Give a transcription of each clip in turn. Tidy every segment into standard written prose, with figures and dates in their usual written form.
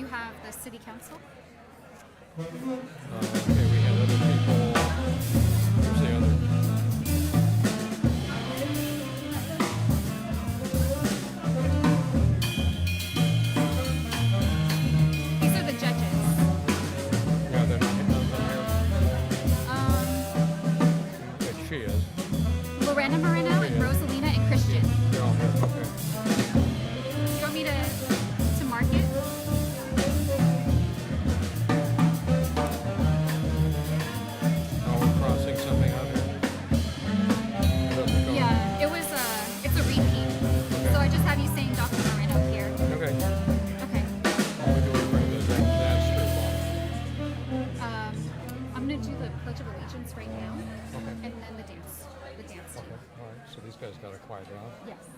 you have the city council. Okay, we had other people. Where's the other? These are the judges. Yeah, they're not here. Okay, she is. Lorena Moreno and Rosalina and Christian. They're all here. Okay. Do you want me to mark it? Oh, we're crossing something out here. It doesn't go. Yeah, it's a repeat. So I just have you saying Dr. Moreno here. Okay. Okay. All we do is bring that strip off. I'm gonna do the Pledge of Allegiance right now, Okay. and then the dance team. Okay. All right. So these guys got to quiet down. Yes.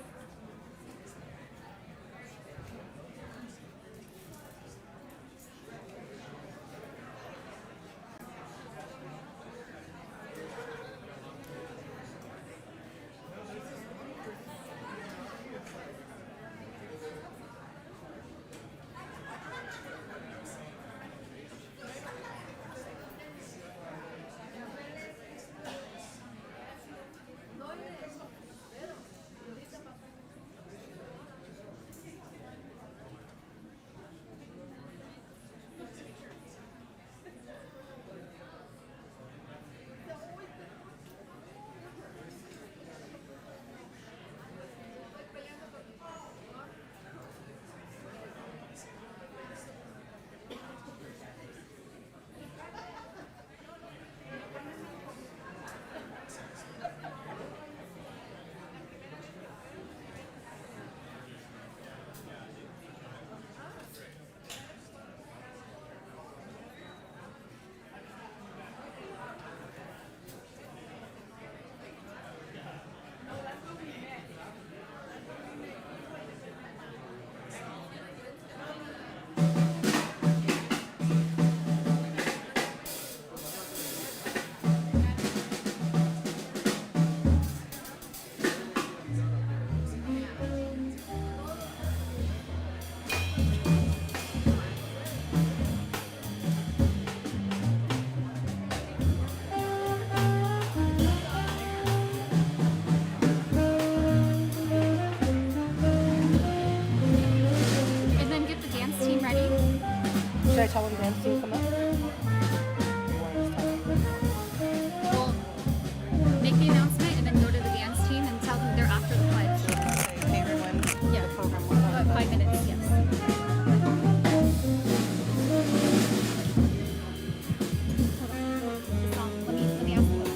And then get the dance team ready. Should I tell them dance to come up? Well, make the announcement and then go to the dance team and tell them they're after the pledge. Hey everyone. Yeah. The program will have 5 minutes, yes. Let me ask you what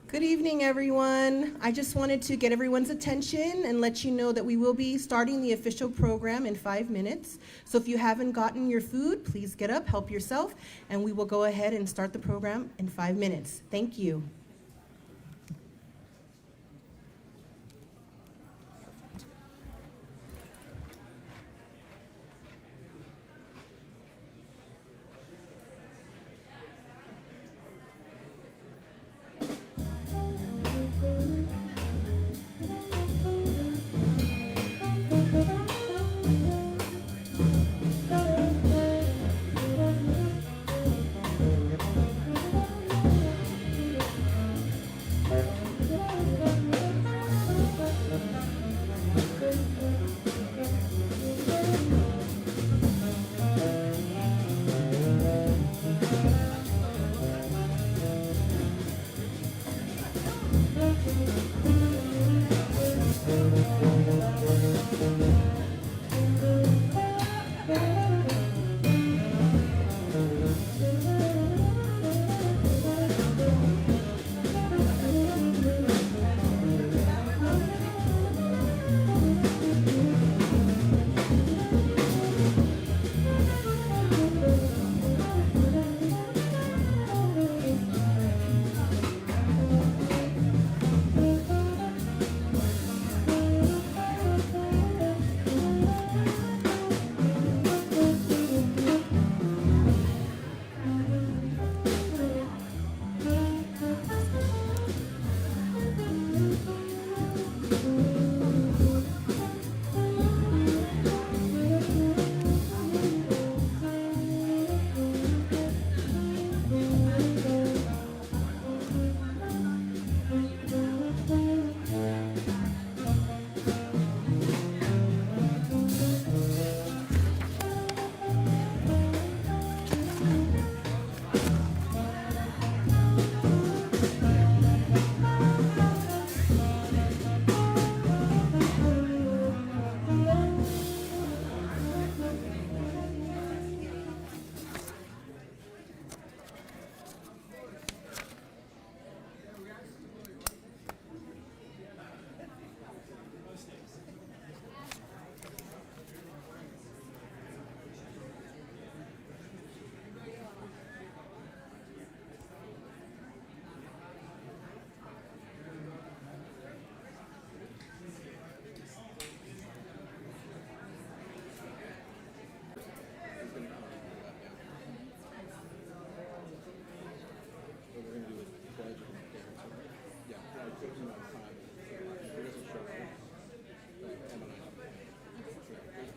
Good evening, everyone. I just wanted to get everyone's attention and let you know that we will be starting the official program in 5 minutes. So if you haven't gotten your food, please get up, help yourself, and we will go ahead and start the program in 5 minutes. Thank you.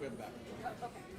We have the back. Okay.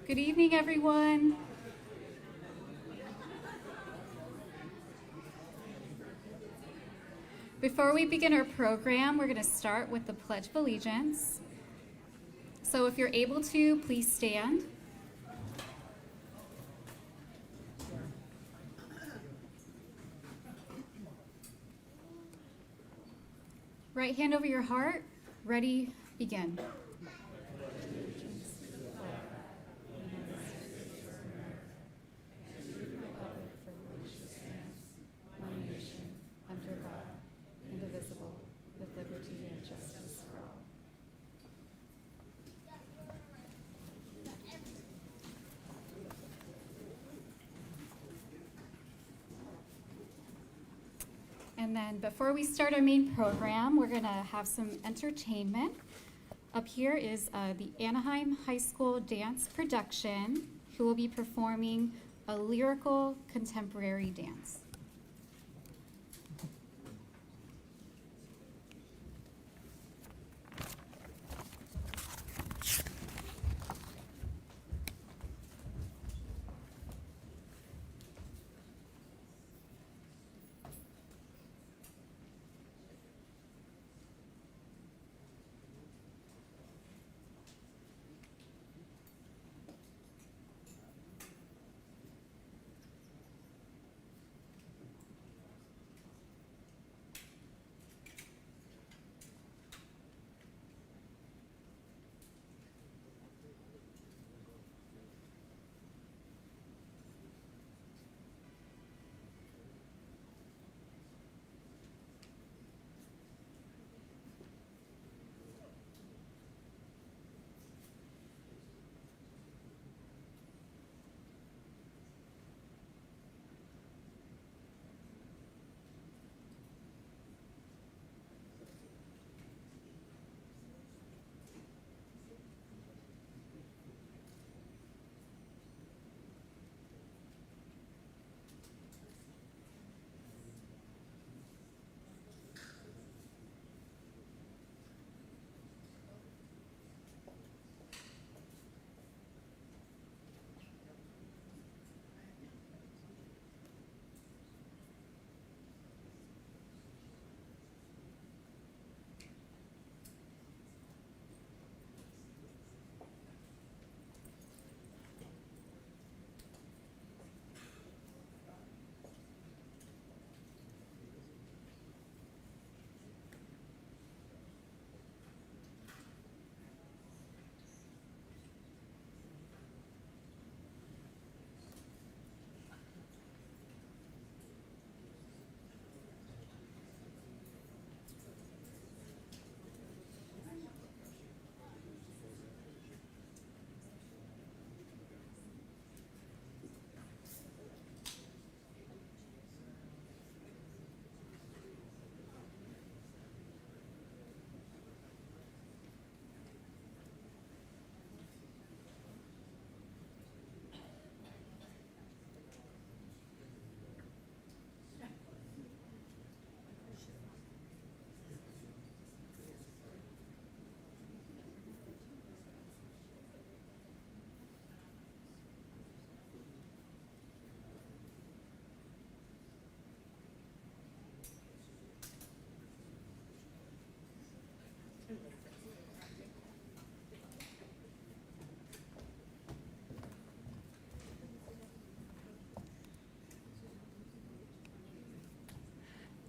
Good evening, everyone. Before we begin our program, we're going to start with the Pledge of Allegiance. So if you're able to, please stand. Right hand over your heart. Ready, begin. Under God, indivisible, with liberty and justice for all. And then before we start our main program, we're going to have some entertainment. Up here is the Anaheim High School Dance Production, who will be performing a lyrical contemporary dance.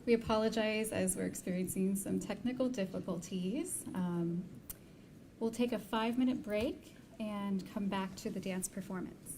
We apologize as we're experiencing some technical difficulties. We'll take a 5-minute break and come back to the dance performance.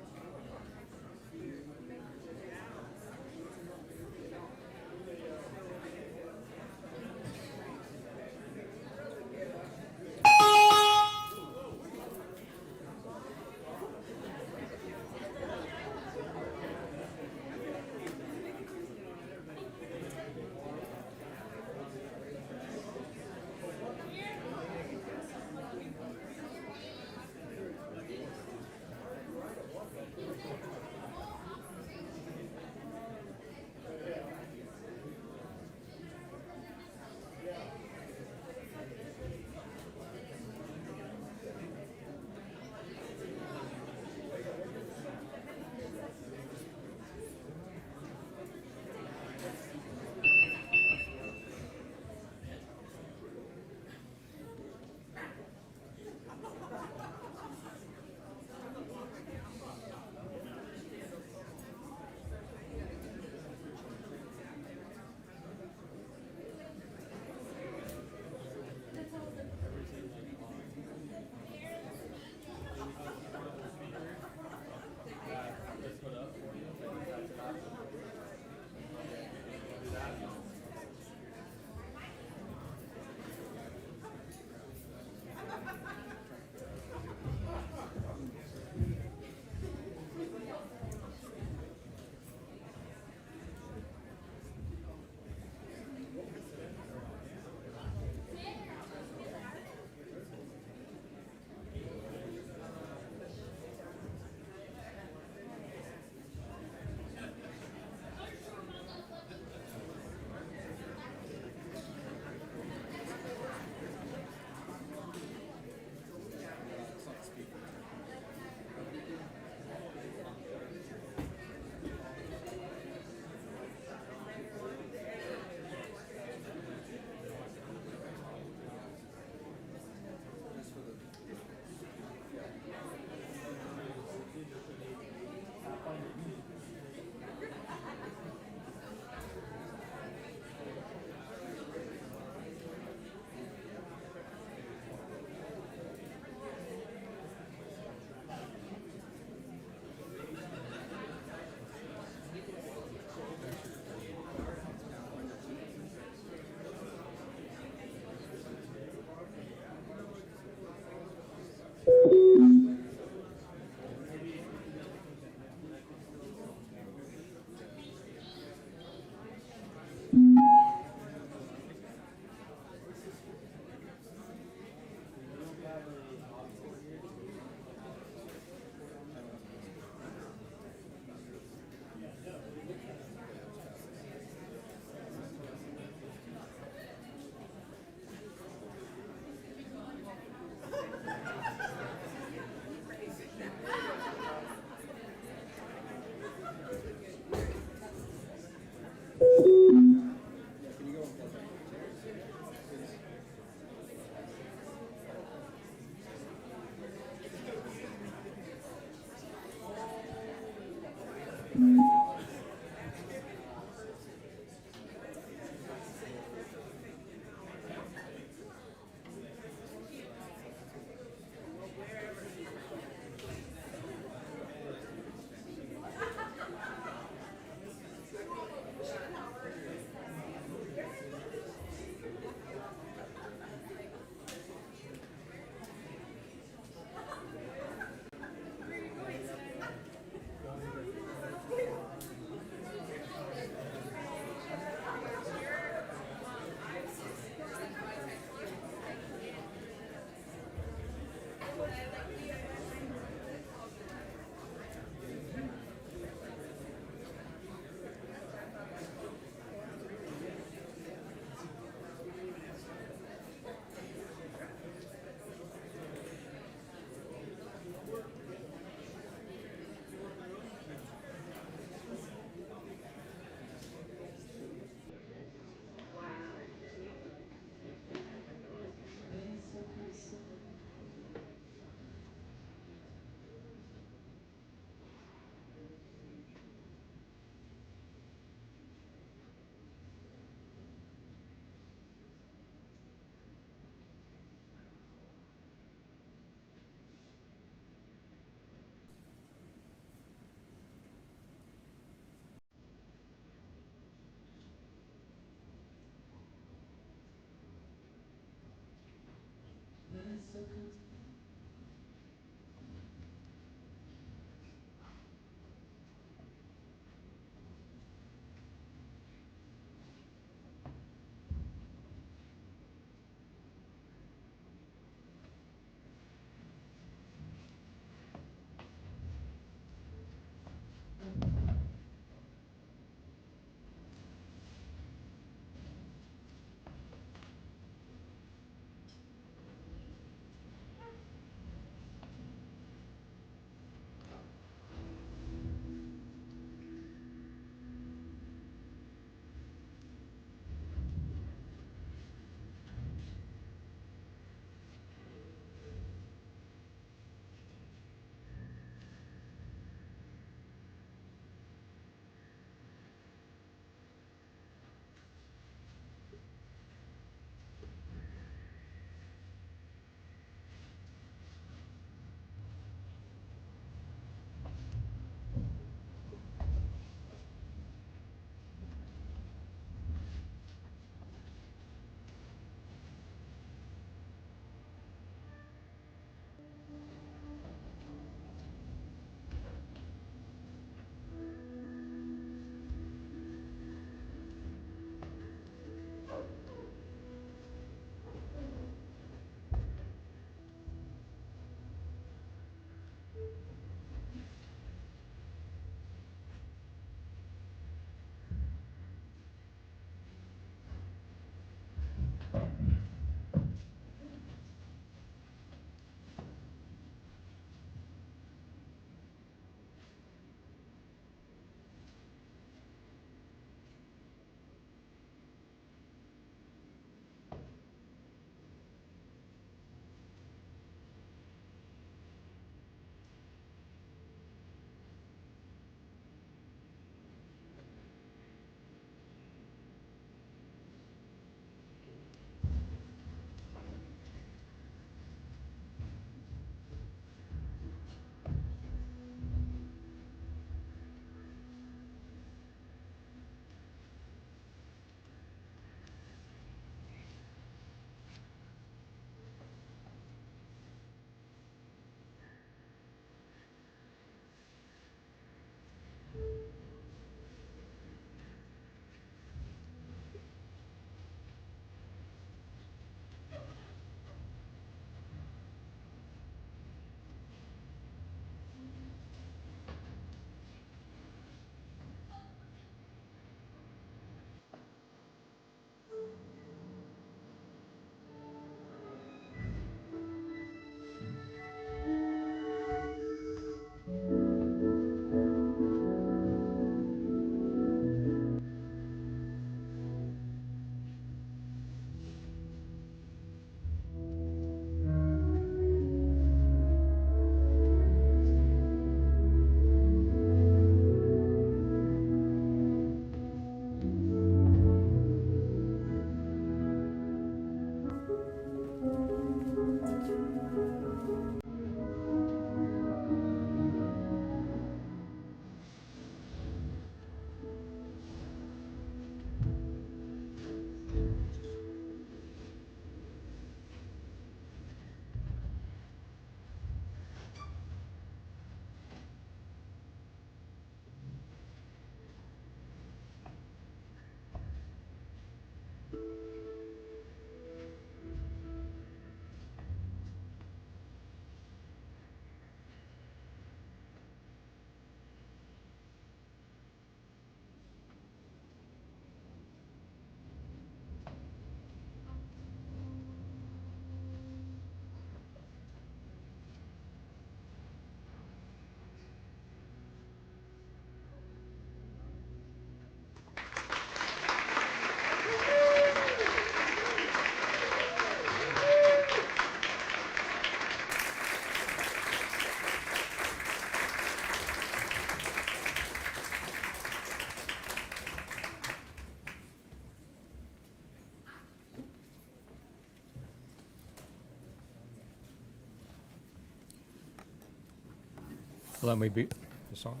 Let me be, this on?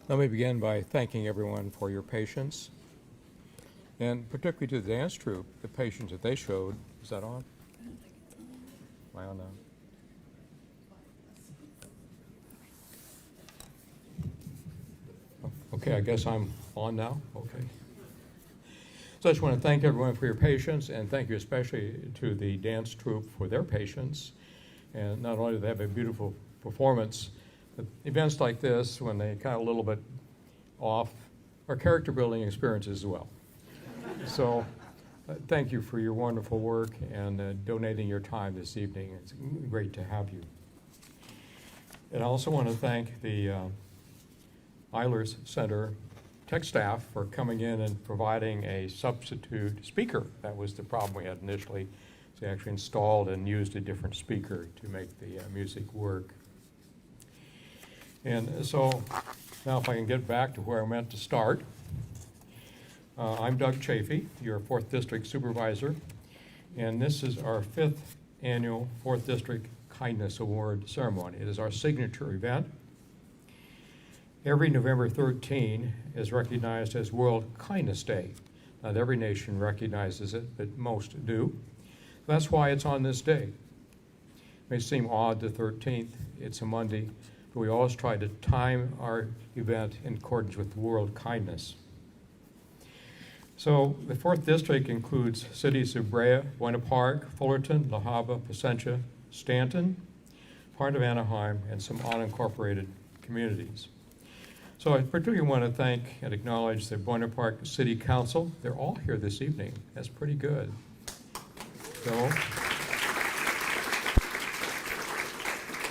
Let me begin by thanking everyone for your patience, and particularly to the dance troupe, the patience that they showed. Is that on? Am I on now? Okay, I guess I'm on now. Okay. So I just want to thank everyone for your patience, and thank you especially to the dance troupe for their patience. And not only do they have a beautiful performance, but events like this, when they kind of a little bit off, are character building experiences as well. So thank you for your wonderful work and donating your time this evening. It's great to have you. And I also want to thank the Eilers Center tech staff for coming in and providing a substitute speaker. That was the problem we had initially. So they actually installed and used a different speaker to make the music work. And so now if I can get back to where I meant to start. I'm Doug Chaffee, your 4th District Supervisor, and this is our 5th annual 4th District Kindness Award ceremony. It is our signature event. Every November 13 is recognized as World Kindness Day. Not every nation recognizes it, but most do. That's why it's on this day. It may seem odd, the 13th, it's a Monday, but we always try to time our event in accordance with World Kindness. So the 4th District includes cities of Brea, Buena Park, Fullerton, La Habra, Placentia, Stanton, part of Anaheim, and some unincorporated communities. So I particularly want to thank and acknowledge the Buena Park City Council. They're all here this evening. That's pretty good. So,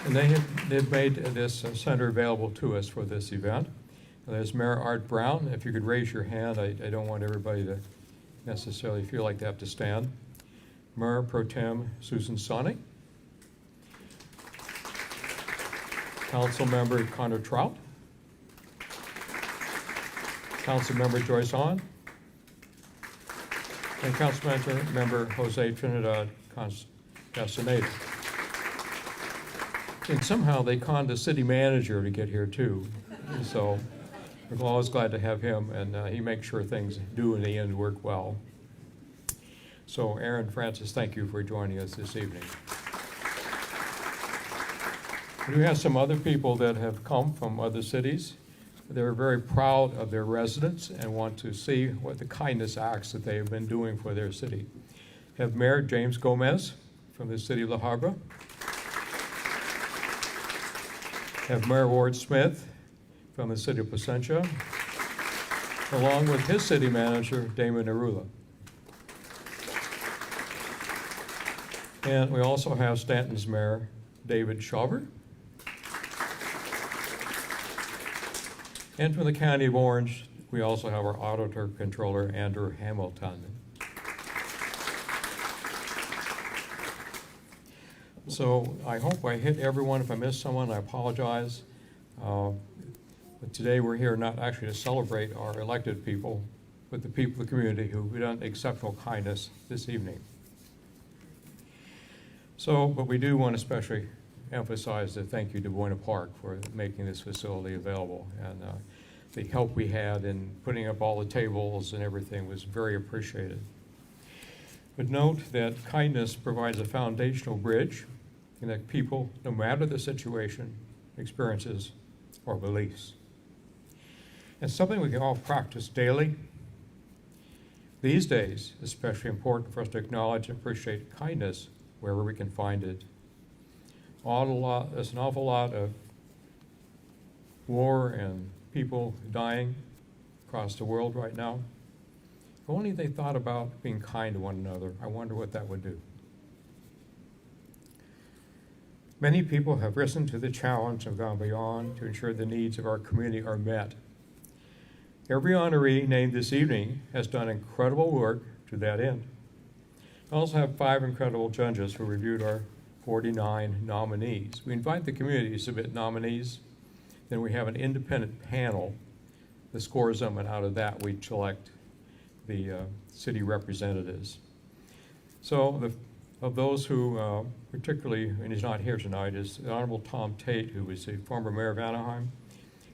and they've made this center available to us for this event. There's Mayor Art Brown. If you could raise your hand, I don't want everybody to necessarily feel like they have to stand. Mayor Pro Tem Susan Sonny. Council Member Connor Trout. Council Member Joyce Hahn. And Council Member Jose Trinidad Castaneda. And somehow they conned the city manager to get here too. So we're always glad to have him, and he makes sure things do in the end work well. So Aaron Francis, thank you for joining us this evening. We have some other people that have come from other cities. They're very proud of their residents and want to see what the kindness acts that they have been doing for their city. We have Mayor James Gomez from the city of La Habra. Have Mayor Ward Smith from the city of Placentia, along with his city manager, Damon Arula. And we also have Stanton's Mayor, David Shawver. And from the County of Orange, we also have our Auditor Controller, Andrew Hamilton. So I hope I hit everyone. If I missed someone, I apologize. But today we're here not actually to celebrate our elected people, but the people of the community who've done exceptional kindness this evening. So, but we do want to especially emphasize the thank you to Buena Park for making this facility available, and the help we had in putting up all the tables and everything was very appreciated. But note that kindness provides a foundational bridge and that people, no matter the situation, experiences, or beliefs. It's something we can all practice daily. These days, it's especially important for us to acknowledge and appreciate kindness wherever we can find it. There's an awful lot of war and people dying across the world right now. If only they thought about being kind to one another, I wonder what that would do. Many people have risen to the challenge and gone beyond to ensure the needs of our community are met. Every honoree named this evening has done incredible work to that end. We also have 5 incredible judges who reviewed our 49 nominees. We invite the community to submit nominees. Then we have an independent panel that scores them, and out of that we select the city representatives. So Of those who, particularly, and he's not here tonight, is the Honorable Tom Tate, who was the former mayor of Anaheim.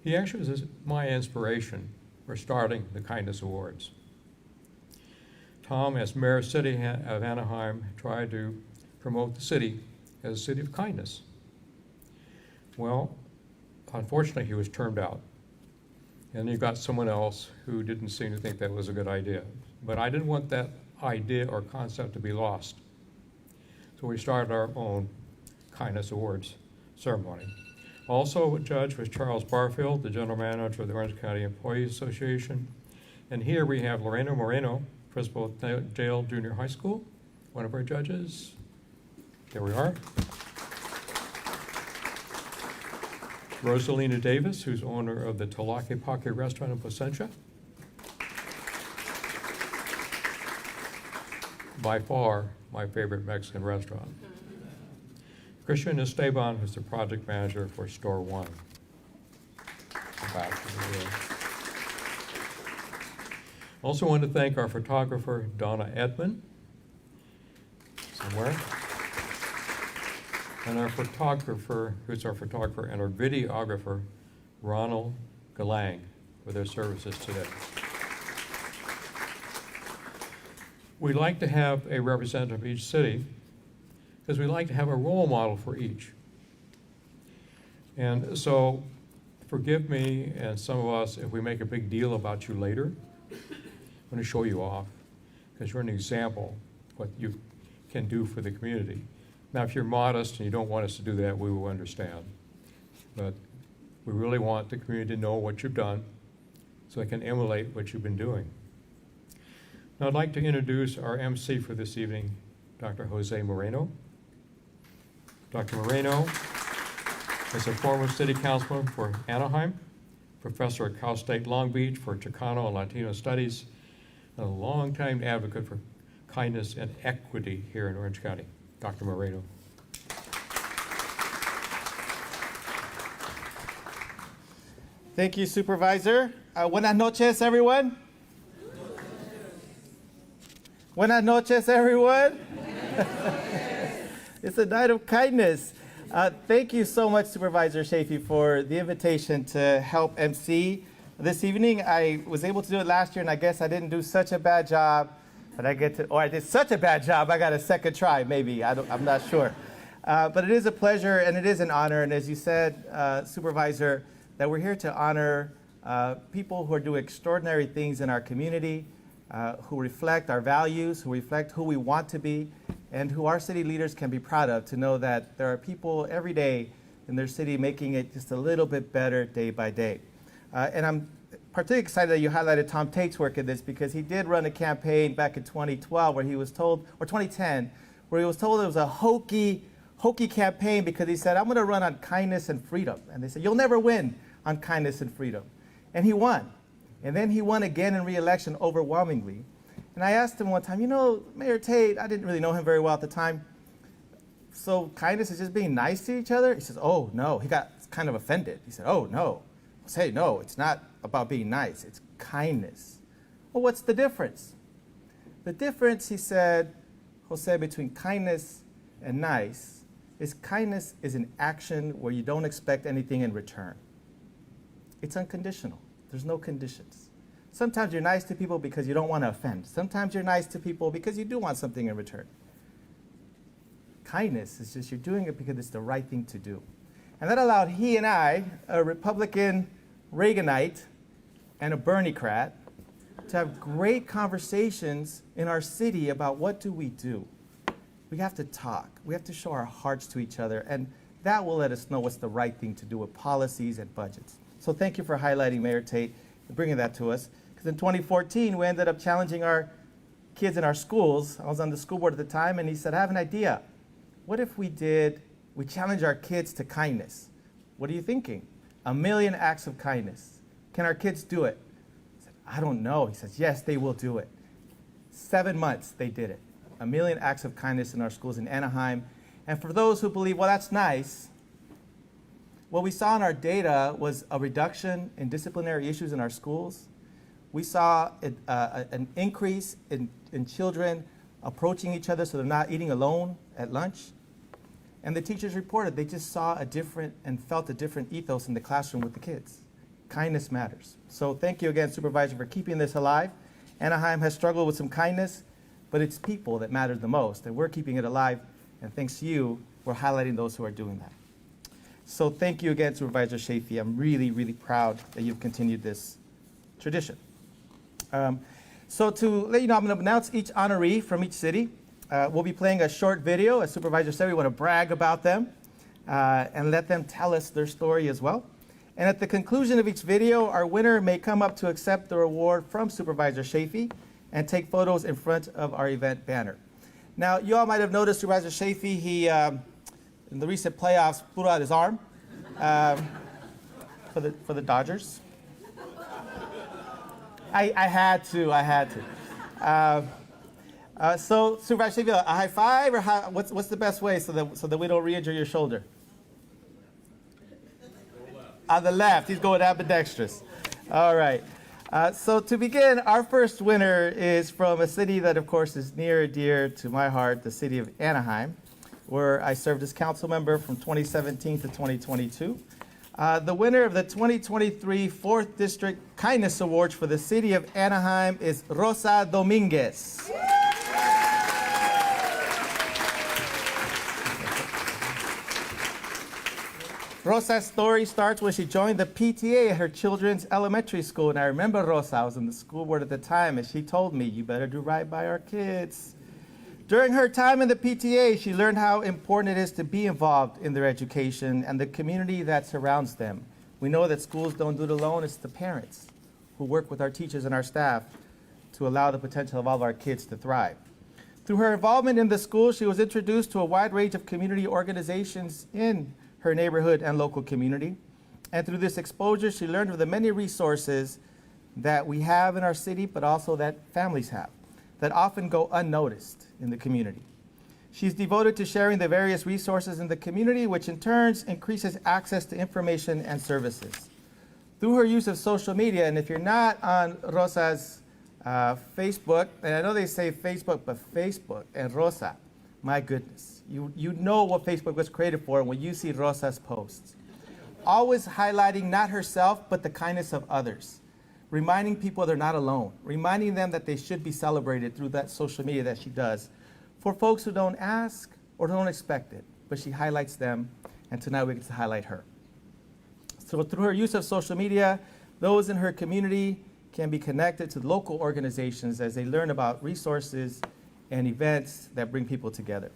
He actually was my inspiration for starting the Kindness Awards. Tom, as mayor of city of Anaheim, tried to promote the city as a city of kindness. Well, unfortunately, he was turned out. And you got someone else who didn't seem to think that was a good idea. But I didn't want that idea or concept to be lost. So we started our own Kindness Awards ceremony. Also, judge was Charles Barfield, the general manager of the Orange County Employees Association. And here we have Lorena Moreno, principal of Dale Junior High School, one of our judges. There we are. Rosalina Davis, who's owner of the Talakepake restaurant in Placentia. By far, my favorite Mexican restaurant. Christian Esteban, who's the project manager for Store One. Also want to thank our photographer, Donna Edmond, somewhere. And our photographer, who's our photographer, and our videographer, Ronald Galang, for their services today. We like to have a representative of each city because we like to have a role model for each. And so, forgive me and some of us if we make a big deal about you later. I'm going to show you off because you're an example of what you can do for the community. Now, if you're modest and you don't want us to do that, we will understand. But we really want the community to know what you've done so they can emulate what you've been doing. Now, I'd like to introduce our MC for this evening, Dr. Jose Moreno. Dr. Moreno is a former city councilman for Anaheim, professor at Cal State Long Beach for Chicano and Latino studies, and a longtime advocate for kindness and equity here in Orange County. Dr. Moreno. Thank you, Supervisor. Buenas noches, everyone. Buenas noches, everyone. It's a night of kindness. Thank you so much, Supervisor Chaffee, for the invitation to help MC this evening. I was able to do it last year, and I guess I didn't do such a bad job. But I did such a bad job, I got a second try, maybe. I'm not sure. But it is a pleasure and it is an honor. And as you said, Supervisor, that we're here to honor people who are doing extraordinary things in our community, who reflect our values, who reflect who we want to be, and who our city leaders can be proud of, to know that there are people every day in their city making it just a little bit better day by day. And I'm particularly excited that you highlighted Tom Tate's work in this, because he did run a campaign back in 2012 where he was told, or 2010, where he was told it was a hokey campaign because he said, I'm going to run on kindness and freedom. And they said, you'll never win on kindness and freedom. And he won. And then he won again in re-election overwhelmingly. And I asked him one time, Mayor Tate, I didn't really know him very well at the time, so kindness is just being nice to each other? He says, oh, no. He got kind of offended. He said, oh, no. I say, no, it's not about being nice. It's kindness. Well, what's the difference? The difference, he said, Jose, between kindness and nice is kindness is an action where you don't expect anything in return. It's unconditional. There's no conditions. Sometimes you're nice to people because you don't want to offend. Sometimes you're nice to people because you do want something in return. Kindness is just you're doing it because it's the right thing to do. And that allowed he and I, a Republican Reaganite and a Bernie-crat, to have great conversations in our city about what do we do. We have to talk. We have to show our hearts to each other, and that will let us know what's the right thing to do with policies and budgets. So thank you for highlighting, Mayor Tate, and bringing that to us. Because in 2014, we ended up challenging our kids in our schools. I was on the school board at the time, and he said, I have an idea. What if we challenge our kids to kindness? What are you thinking? 1 million acts of kindness. Can our kids do it? I said, I don't know. He says, yes, they will do it. 7 months, they did it. 1 million acts of kindness in our schools in Anaheim. And for those who believe, well, that's nice, what we saw in our data was a reduction in disciplinary issues in our schools. We saw an increase in children approaching each other so they're not eating alone at lunch. And the teachers reported they just saw a different and felt a different ethos in the classroom with the kids. Kindness matters. So thank you again, Supervisor, for keeping this alive. Anaheim has struggled with some kindness, but it's people that matter the most, and we're keeping it alive, and thanks to you, we're highlighting those who are doing that. So thank you again, Supervisor Chaffee. I'm really, really proud that you've continued this tradition. So to let you know, I'm going to announce each honoree from each city. We'll be playing a short video. As Supervisor said, we want to brag about them and let them tell us their story as well. And at the conclusion of each video, our winner may come up to accept the reward from Supervisor Chaffee and take photos in front of our event banner. Now, you all might have noticed Supervisor Chaffee, he, in the recent playoffs, put out his arm for the Dodgers. I had to. So, Supervisor Chaffee, a high five, or what's the best way so that we don't re-injure your shoulder? On the left, he's going ambidextrous. All right. So to begin, our first winner is from a city that, of course, is near and dear to my heart, the city of Anaheim, where I served as council member from 2017 to 2022. The winner of the 2023 4th District Kindness Awards for the city of Anaheim is Rosa Dominguez. Rosa's story starts when she joined the PTA at her children's elementary school. And I remember Rosa, I was in the school board at the time, and she told me, you better do right by our kids. During her time in the PTA, she learned how important it is to be involved in their education and the community that surrounds them. We know that schools don't do it alone. It's the parents who work with our teachers and our staff to allow the potential of all of our kids to thrive. Through her involvement in the school, she was introduced to a wide range of community organizations in her neighborhood and local community. And through this exposure, she learned of the many resources that we have in our city, but also that families have, that often go unnoticed in the community. She's devoted to sharing the various resources in the community, which in turn increases access to information and services. Through her use of social media, and if you're not on Rosa's Facebook, and I know they say Facebook, but Facebook and Rosa, my goodness. You know what Facebook was created for when you see Rosa's posts. Always highlighting not herself, but the kindness of others. Reminding people they're not alone. Reminding them that they should be celebrated through that social media that she does. For folks who don't ask or don't expect it, but she highlights them, and tonight we get to highlight her. So through her use of social media, those in her community can be connected to local organizations as they learn about resources and events that bring people together.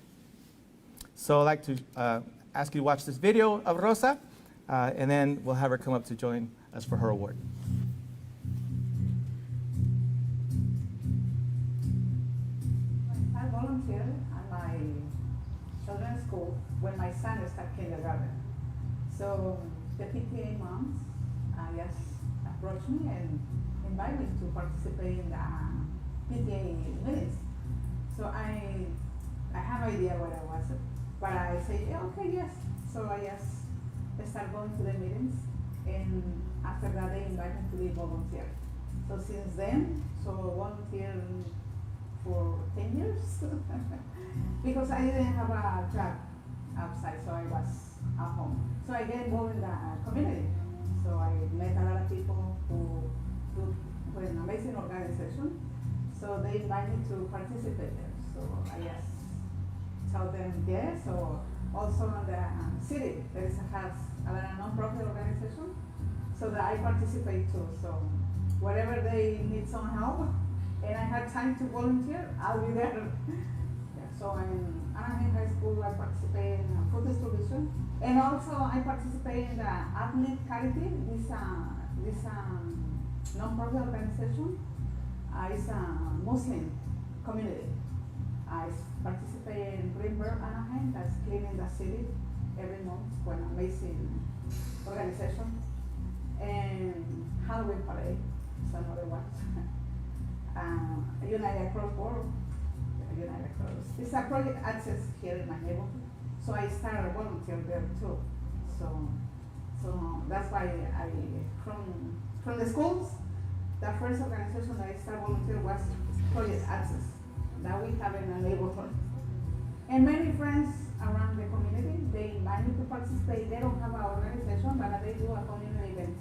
So I'd like to ask you to watch this video of Rosa, and then we'll have her come up to join us for her award. I volunteer at my children's school when my son started kindergarten. So the PTA moms just approached me and invited me to participate in the PTA meetings. So I have idea what I was, but I say, yeah, okay, yes. So I just start going to the meetings, and after that they invite me to be volunteer. So since then, so volunteer for 10 years because I didn't have a job outside, so I was at home. So I get involved in the community. So I met a lot of people who do an amazing organization. So they invite me to participate there. So I just tell them yes. So also in the city, there is a non-profit organization, so that I participate too. So wherever they need some help, and I have time to volunteer, I'll be there. Yeah, so in Anaheim High School, I participate in food distribution, and also I participate in the Athlete Charity. This non-profit organization. It's a Muslim community. I participate in Greenberg, Anaheim, that's cleaning the city every month, an amazing organization. And Halloween Parade is another one. United Cross Board, United Cross. It's a project access here in my neighborhood, so I started volunteering there too. So that's why from the schools, the first organization that I started volunteering was Project Access. that we have in the neighborhood. And many friends around the community, they invite me to participate. They don't have an organization, but they do a community event.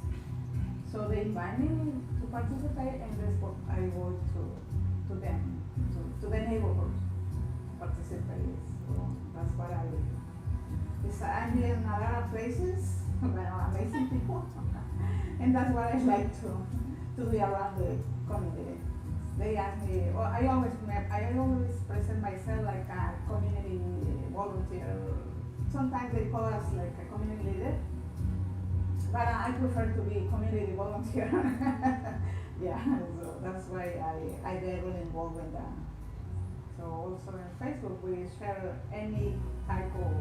So they invite me to participate, and that's what I go to them, to the neighborhood, participate. So that's what I do. I'm in a lot of places, amazing people, and that's what I like to be around the community. They ask me, well, I always present myself like a community volunteer. Sometimes they call us like a community leader, but I prefer to be community volunteer. Yeah, so that's why I get really involved in that. So also on Facebook, we share any type of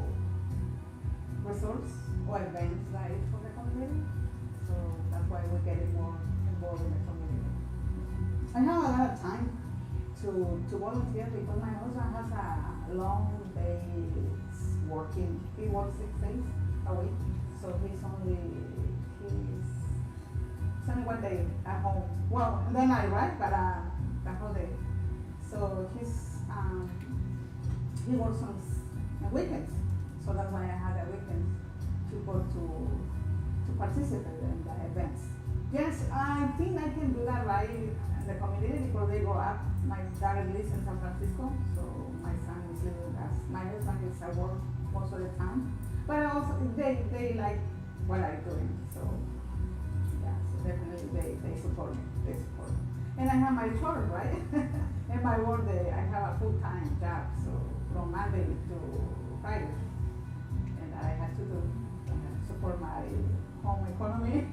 resource or events that is for the community. So that's why we get more involved in the community. I have a lot of time to volunteer because my husband has a long day working. He works 6 days a week, so he's only 1 day at home. Well, and then I work, but the whole day. So he works on weekends. So that's why I had a weekend to go to participate in the events. Yes, I think I can do that right in the community because they grow up. My daughter lives in San Francisco, so my son is living with us. My husband is at work most of the time, but also they like what I'm doing. So yeah, so definitely they support me. They support me. And I have my children, right? And my work day, I have a full-time job, so from Monday to Friday. I have to support my home economy.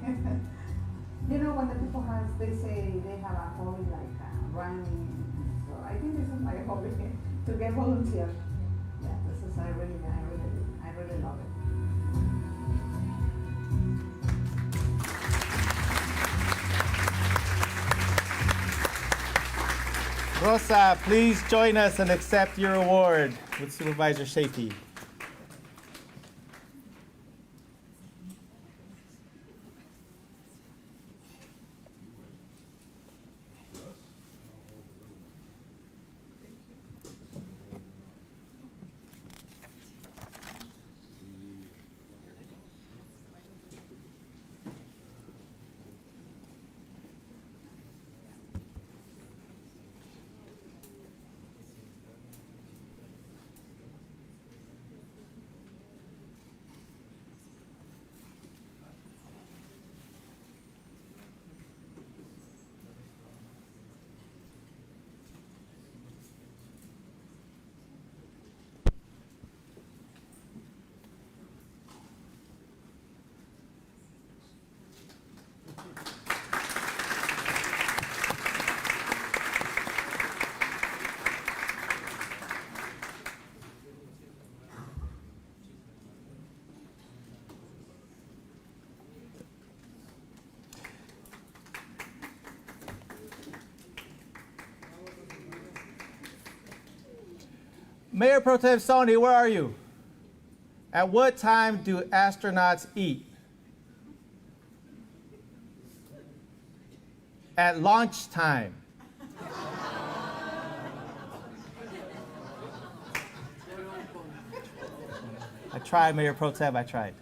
You know, when the people they say they have a hobby like running. So I think this is my hobby to get volunteer. Yeah, this is I really love it. Rosa, please join us and accept your award with Supervisor Chaffee. Mayor Pro Tem Sony, where are you? At what time do astronauts eat? At launch time. I tried, Mayor Pro Tem, I tried.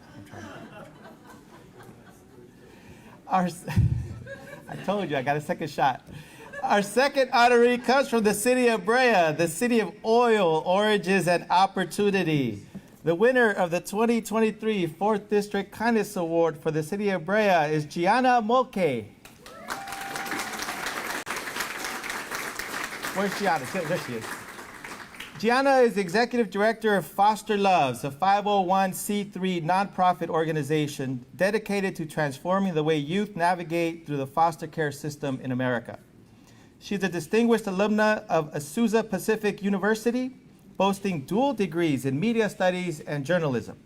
I told you, I got a second shot. Our second honoree comes from the city of Brea, the city of oil, origins, and opportunity. The winner of the 2023 4th District Kindness Award for the city of Brea is Gianna Mulcahy. Where's Gianna? There she is. Gianna is the Executive Director of Foster Loves, a 501c3 nonprofit organization dedicated to transforming the way youth navigate through the foster care system in America. She's a distinguished alumna of Azusa Pacific University, boasting dual degrees in media studies and journalism.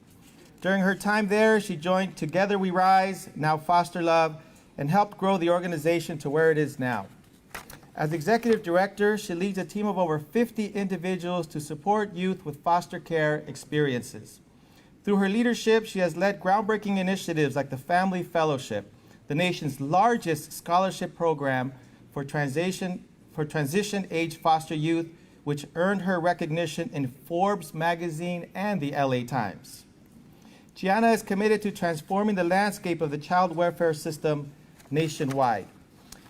During her time there, she joined Together We Rise, now Foster Love, and helped grow the organization to where it is now. As executive director, she leads a team of over 50 individuals to support youth with foster care experiences. Through her leadership, she has led groundbreaking initiatives like the Family Fellowship, the nation's largest scholarship program for transition-age foster youth, which earned her recognition in Forbes magazine and the LA Times. Gianna is committed to transforming the landscape of the child welfare system nationwide.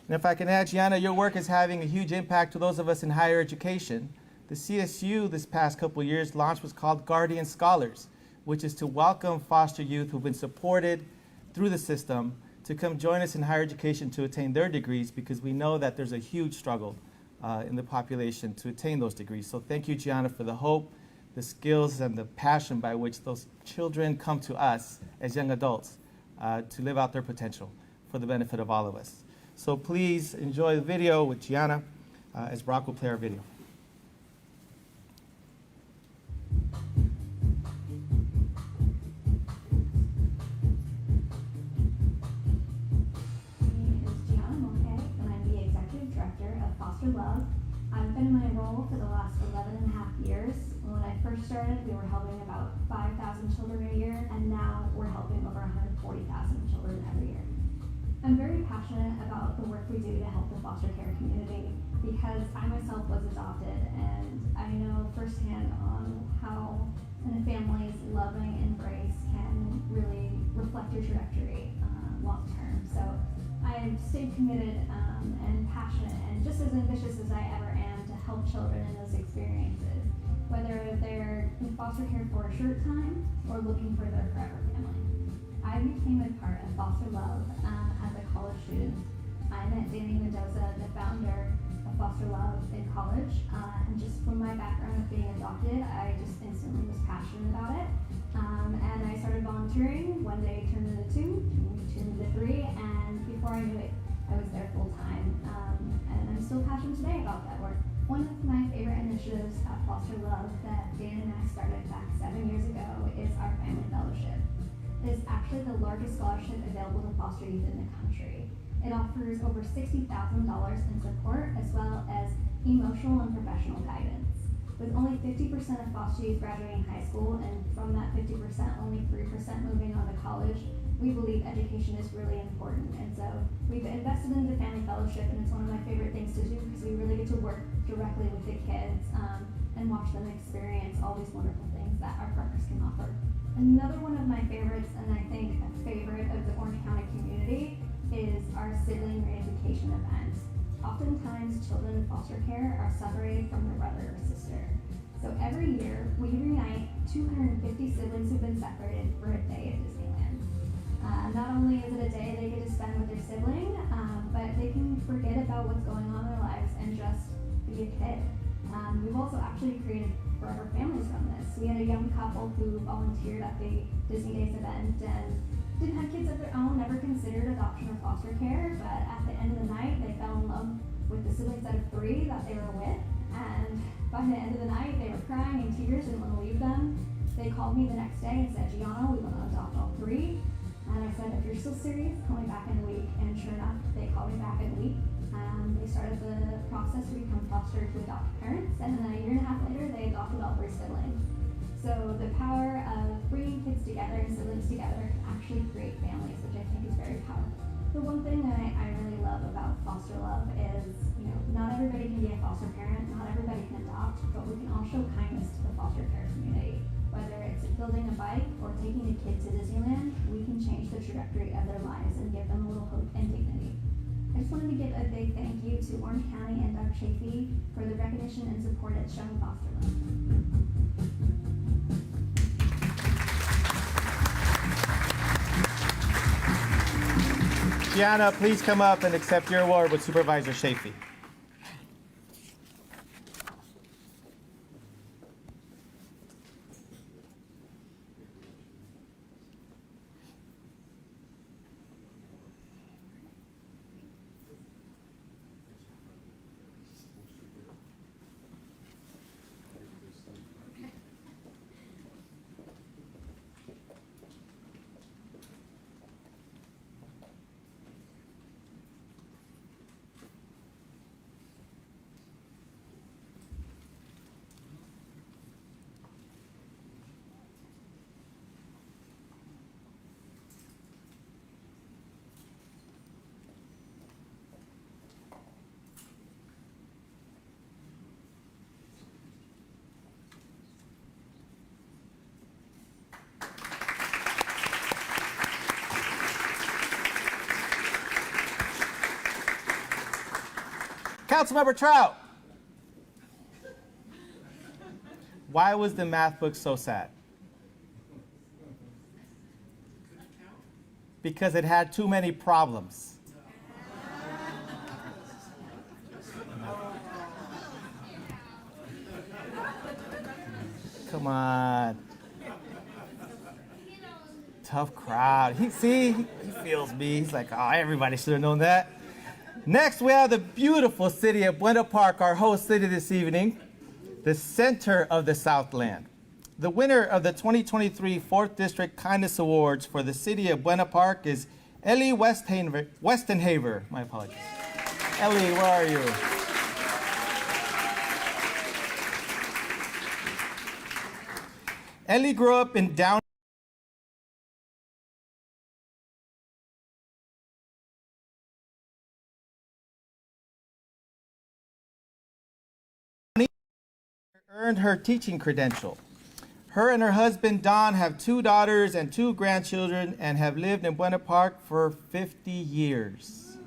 And if I can add, Gianna, your work is having a huge impact to those of us in higher education. The CSU this past couple of years launched what's called Guardian Scholars, which is to welcome foster youth who've been supported through the system to come join us in higher education to attain their degrees, because we know that there's a huge struggle in the population to attain those degrees. So thank you, Gianna, for the hope, the skills, and the passion by which those children come to us as young adults to live out their potential for the benefit of all of us. So please enjoy the video with Gianna as Brock will play our video. Love. I've been in my role for the last 11 and a half years. When I first started, we were helping about 5,000 children a year, and now we're helping over 140,000 children every year. I'm very passionate about the work we do to help the foster care community because I myself was adopted, and I know firsthand on how a family's loving embrace can really reflect your trajectory long term. So I've stayed committed and passionate and just as ambitious as I ever am to help children in those experiences, whether they're in foster care for a short time or looking for their forever family. I became a part of Foster Love as a college student. I met Danny Mendoza, the founder of Foster Love, in college, and just from my background of being adopted, I just instantly was passionate about it. And I started volunteering. One day turned into two, turned into three, and before I knew it, I was there full time. And I'm still passionate today about that work. One of my favorite initiatives at Foster Love that Dan and I started back 7 years ago is our Family Fellowship. It is actually the largest scholarship available to foster youth in the country. It offers over $60,000 in support as well as emotional and professional guidance. With only 50% of foster youth graduating high school, and from that 50%, only 3% moving on to college, we believe education is really important. And so we've invested in the Family Fellowship, and it's one of my favorite things to do because we really get to work directly with the kids and watch them experience all these wonderful things that our partners can offer. Another one of my favorites, and I think a favorite of the Orange County community, is our sibling reunification event. Oftentimes, children in foster care are separated from their brother or sister. So every year, we reunite 250 siblings who've been separated for a day at Disneyland. Not only is it a day they get to spend with their sibling, but they can forget about what's going on in their lives and just be a kid. We've also actually created forever families from this. We had a young couple who volunteered at the Disney Days event and didn't have kids of their own, never considered adoption or foster care, but at the end of the night, they fell in love with the siblings out of 3 that they were with, and by the end of the night, they were crying in tears, didn't want to leave them. They called me the next day and said, Gianna, we want to adopt all 3. And I said, if you're still serious, call me back in a week. And sure enough, they called me back in a week. They started the process to become foster to adopt parents, and then a year and a half later, they adopted all 3 siblings. So the power of bringing kids together and siblings together can actually create families, which I think is very powerful. The one thing that I really love about foster love is, not everybody can be a foster parent, not everybody can adopt, but we can all show kindness to the foster care community. Whether it's building a bike or taking a kid to Disneyland, we can change the trajectory of their lives and give them a little hope and dignity. I just wanted to give a big thank you to Orange County and Doug Chaffee for the recognition and support it's shown Foster Love. Gianna, please come up and accept your award with Supervisor Chaffee. Councilmember Trout. Why was the math book so sad? Because it had too many problems. Come on. Tough crowd. He feels me. He's like, oh, everybody should have known that. Next, we have the beautiful city of Buena Park, our host city this evening, the center of the Southland. The winner of the 2023 4th District Kindness Awards for the city of Buena Park is Ellie Westenhaver. My apologies. Ellie, where are you? Ellie grew up in downtown. Earned her teaching credential. Her and her husband, Don, have 2 daughters and 2 grandchildren and have lived in Buena Park for 50 years.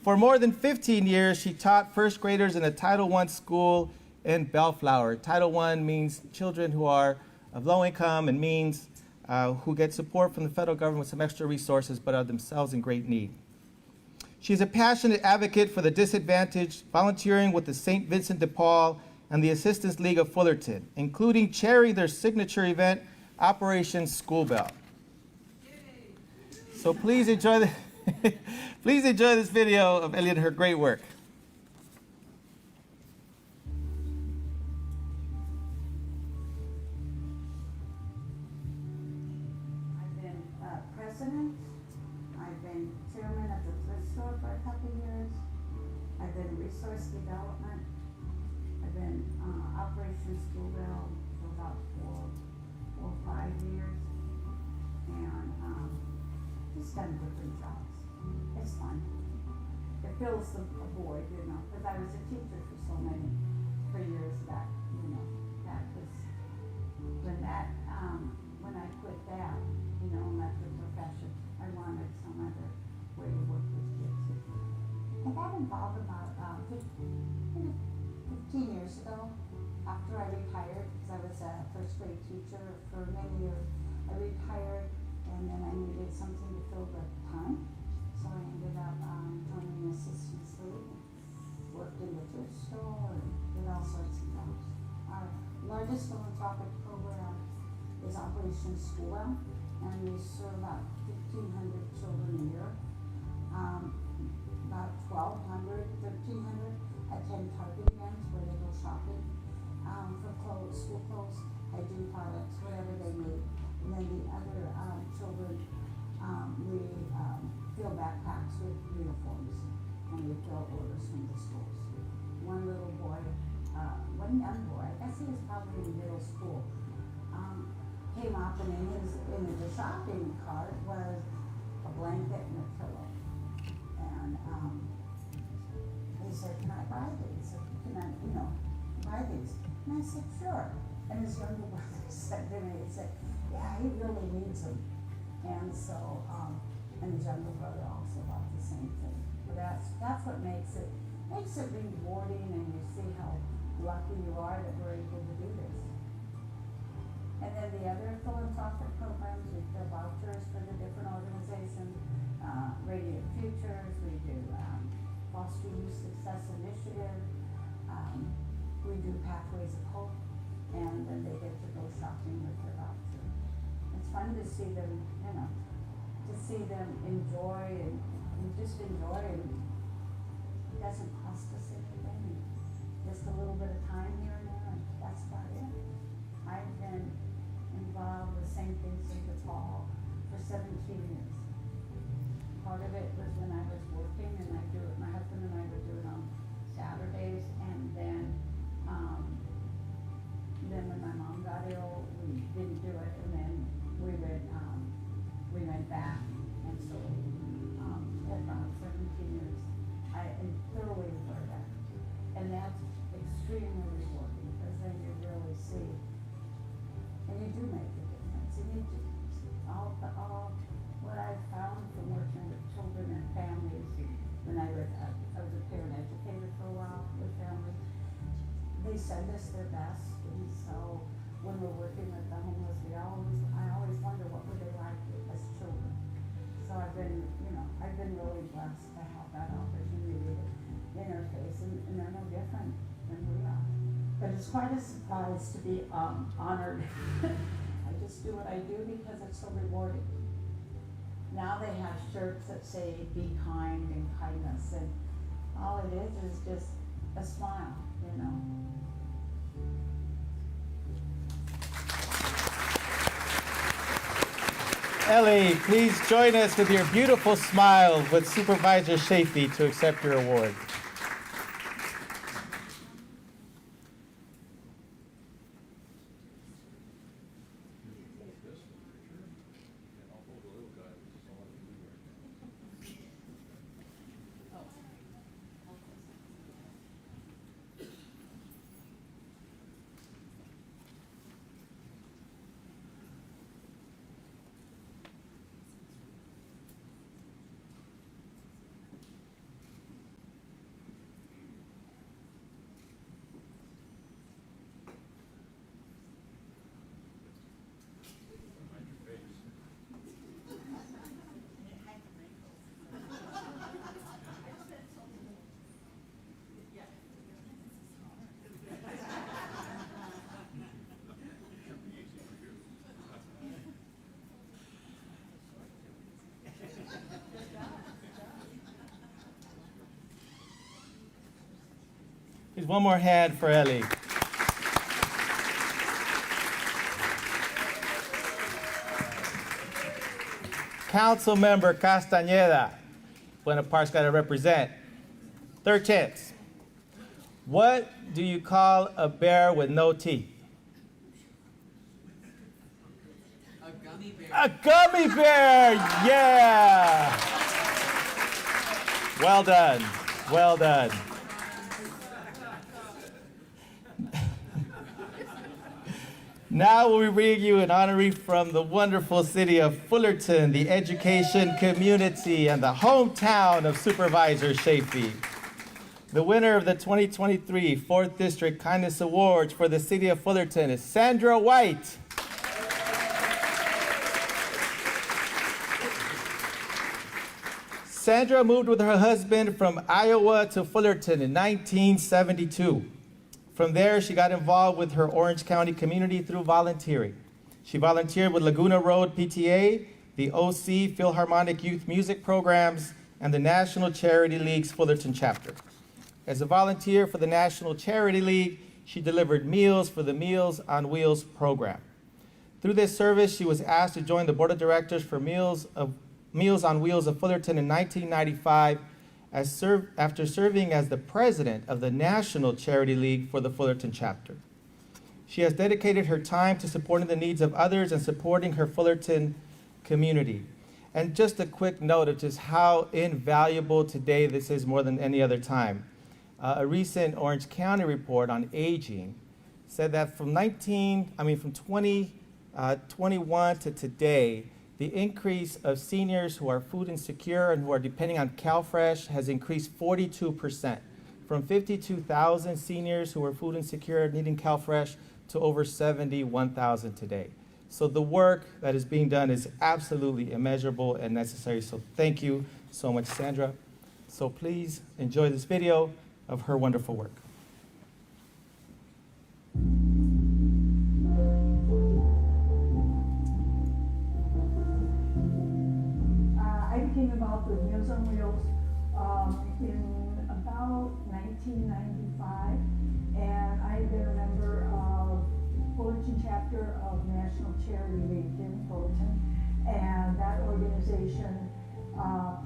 For more than 15 years, she taught first graders in a Title I school in Bellflower. Title I means children who are of low income and means who get support from the federal government with some extra resources but are themselves in great need. She's a passionate advocate for the disadvantaged, volunteering with the St. Vincent de Paul and the Assistance League of Fullerton, including chairing their signature event, Operation School Bell. So please enjoy this video of Ellie and her great work. I've been president. I've been chairman of the thrift store for a couple of years. I've been resource development. I've been Operation School Bell for about 4 or 5 years, and just done different jobs. It's fun. It fills the void, you know, because I was a teacher for years that, you know, that was, when I quit that, you know, and left the profession, I wanted some other way to work with kids. I got involved about 15 years ago, after I retired, because I was a first grade teacher for many years. I retired, and then I needed something to fill the time, so I ended up joining the Assistance League, worked in the thrift store, and did all sorts of jobs. Our largest philanthropic program is Operation School Bell, and we serve about 1,500 children a year. About 1,200, 1,300 attend Target events where they go shopping for clothes, school clothes, hygiene products, whatever they need. And then the other children, we fill backpacks with uniforms, and we fill orders from the schools. One little boy, one young boy, I guess he was probably in middle school, came up, and in the shopping cart was a blanket and a pillow. And he said, can I buy these? Can I, buy these? And I said, sure. And his younger brother said to me, he said, yeah, he really needs them. And so, and his younger brother also bought the same thing. But that's what makes it rewarding, and you see how lucky you are that we're able to do this. And then the other philanthropic programs, we fill vouchers for the different organizations, Radiant Futures, we do Foster Youth Success Initiative, we do Pathways of Hope, and then they get to go shopping with their voucher. It's fun to see them, enjoy and just enjoy, and it doesn't cost us anything, just a little bit of time here and there, and that's about it. I've been involved with St. Vincent de Paul for 17 years. Part of it was when I was working, and my husband and I would do it on Saturdays, and then when my mom got ill, we didn't do it, and then we went back, and so for about 17 years, I thoroughly enjoyed that, and that's extremely rewarding, because then you really see, and you do make a difference, and you do all what I've found from working with children and families when I was a parent educator for really send us their best. And so when we're working with the homeless, I always wonder what were they like as children. So I've been really blessed to have that opportunity to interface, and they're no different than we are. But it's quite a surprise to be honored. I just do what I do because it's so rewarding. Now they have shirts that say "Be kind" and kindness, and all it is just a smile, you know. Ellie, please join us with your beautiful smile with Supervisor Chaffee to accept your award. Please, one more hand for Ellie. Council Member Castañeda, Buena Park's got to represent. Third chance. What do you call a bear with no teeth? A gummy bear. A gummy bear, yeah! Well done, well done. Now we bring you an honorary from the wonderful city of Fullerton, the education community, and the hometown of Supervisor Chaffee. The winner of the 2023 4th District Kindness Awards for the city of Fullerton is Sandra White. Sandra moved with her husband from Iowa to Fullerton in 1972. From there, she got involved with her Orange County community through volunteering. She volunteered with Laguna Road PTA, the OC Philharmonic Youth Music Programs, and the National Charity League's Fullerton chapter. As a volunteer for the National Charity League, she delivered meals for the Meals on Wheels program. Through this service, she was asked to join the board of directors for Meals on Wheels of Fullerton in 1995, after serving as the president of the National Charity League for the Fullerton chapter. She has dedicated her time to supporting the needs of others and supporting her Fullerton community. And just a quick note of just how invaluable today this is more than any other time. A recent Orange County report on aging said that from 2021 to today, the increase of seniors who are food insecure and who are depending on CalFresh has increased 42%, from 52,000 seniors who are food insecure needing CalFresh to over 71,000 today. So the work that is being done is absolutely immeasurable and necessary. So thank you so much, Sandra. So please enjoy this video of her wonderful work. I came about with Meals on Wheels in about 1995, and I've been a member of Fullerton chapter of National Charity League in Fullerton, and that organization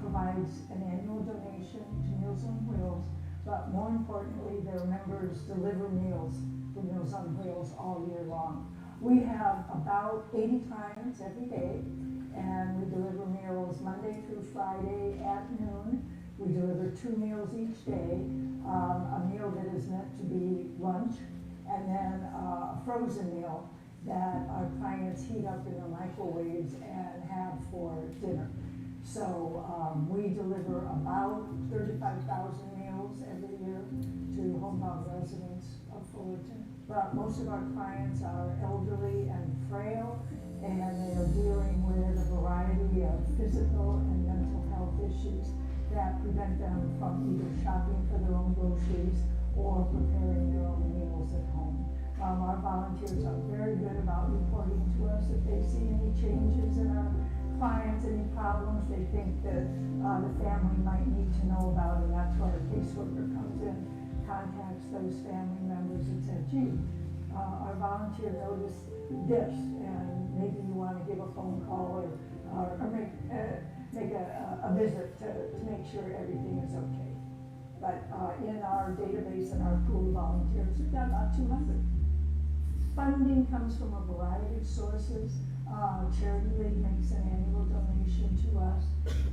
provides an annual donation to Meals on Wheels, but more importantly, their members deliver meals for Meals on Wheels all year long. We have about 80 clients every day, and we deliver meals Monday through Friday at noon. We deliver 2 meals each day, a meal that is meant to be lunch, and then a frozen meal that our clients heat up in the microwaves and have for dinner. So we deliver about 35,000 meals every year to homebound residents of Fullerton. But most of our clients are elderly and frail, and they are dealing with a variety of physical and mental health issues that prevent them from either shopping for their own groceries or preparing their own meals at home. Our volunteers are very good about reporting to us if they see any changes in our clients, any problems they think that the family might need to know about, and that's where a caseworker comes in, contacts those family members and says, gee, our volunteer noticed this, and maybe you want to give a phone call or make a visit to make sure everything is okay. But in our database and our pool of volunteers, we've got about 200. Funding comes from a variety of sources. Charity League makes an annual donation to us.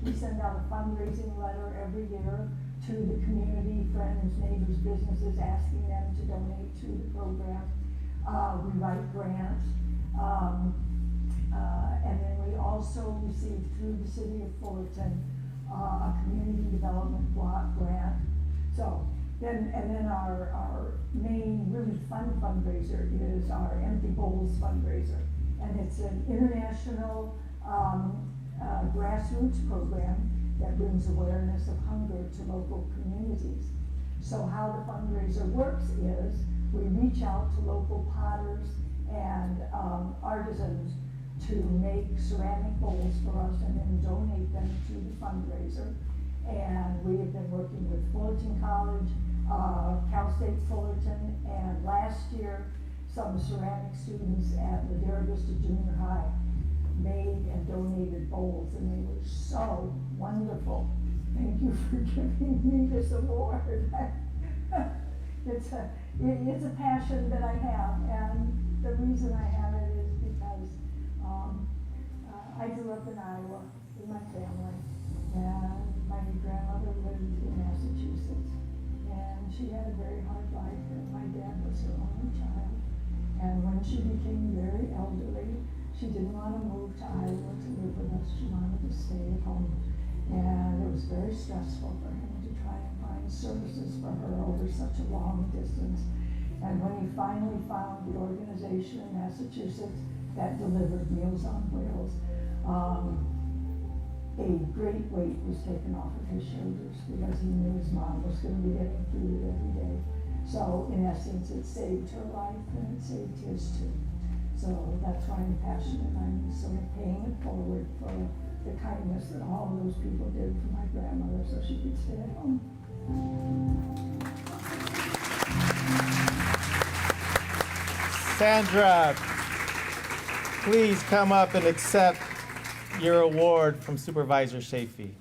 We send out a fundraising letter every year to the community, friends, neighbors, businesses, asking them to donate to the program. We write grants. And then we also receive through the city of Fullerton a community development block grant. So then our main really fun fundraiser is our Empty Bowls fundraiser. And it's an international grassroots program that brings awareness of hunger to local communities. So how the fundraiser works is we reach out to local potters and artisans to make ceramic bowls for us and then donate them to the fundraiser. And we have been working with Fullerton College, Cal State Fullerton, and last year some ceramic students at Ladera Vista Junior High made and donated bowls, and they were so wonderful. Thank you for giving me this award. It's a passion that I have, and the reason I have it is because I grew up in Iowa with my family, and my grandmother lived in Massachusetts, and she had a very hard life, and my dad was her only child. And when she became very elderly, she didn't want to move to Iowa to live with us. She wanted to stay at home. And it was very stressful for him to try and find services for her over such a long distance. And when he finally found the organization in Massachusetts that delivered Meals on Wheels, a great weight was taken off of his shoulders because he knew his mom was going to be getting food every day. So in essence, it saved her life and it saved his too. So that's why I'm passionate. I'm sort of paying it forward for the kindness that all of those people did for my grandmother so she could stay at home. Sandra, please come up and accept your award from Supervisor Chaffee.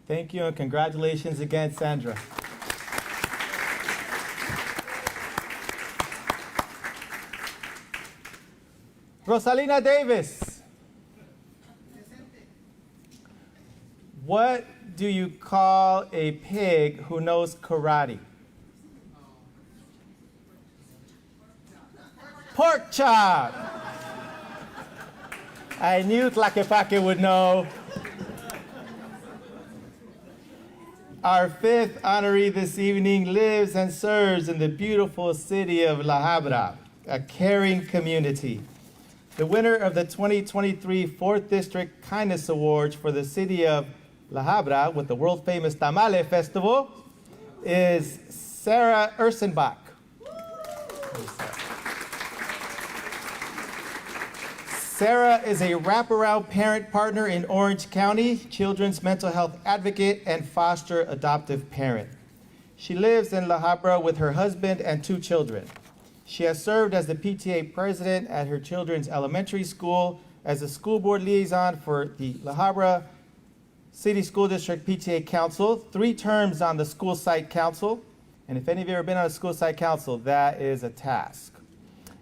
Thank you, and congratulations again, Sandra. Rosalina Davis. What do you call a pig who knows karate? Pork chop. I knew Tlaquepaque would know. Our fifth honoree this evening lives and serves in the beautiful city of La Habra. a caring community. The winner of the 2023 4th District Kindness Awards for the city of La Habra with the world-famous Tamale Festival is Sarah Ursenbach. Sarah is a wraparound parent partner in Orange County, children's mental health advocate, and foster adoptive parent. She lives in La Habra with her husband and 2 children. She has served as the PTA president at her children's elementary school, as a school board liaison for the La Habra City School District PTA Council, 3 terms on the school site council, and if any of you have ever been on a school site council, that is a task,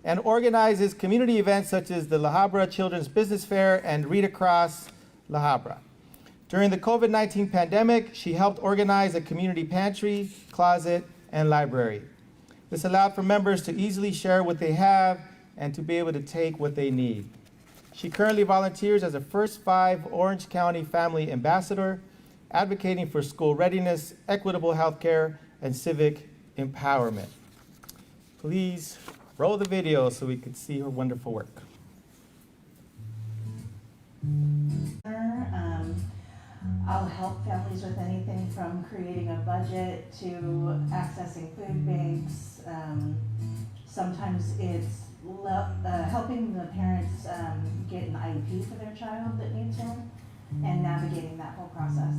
and organizes community events such as the La Habra Children's Business Fair and Read Across La Habra. During the COVID-19 pandemic, she helped organize a community pantry, closet, and library. This allowed for members to easily share what they have and to be able to take what they need. She currently volunteers as a First 5 Orange County Family Ambassador, advocating for school readiness, equitable healthcare, and civic empowerment. Please roll the video so we can see her wonderful work. I'll help families with anything from creating a budget to accessing food banks. Sometimes it's helping the parents get an IEP for their child that needs one and navigating that whole process.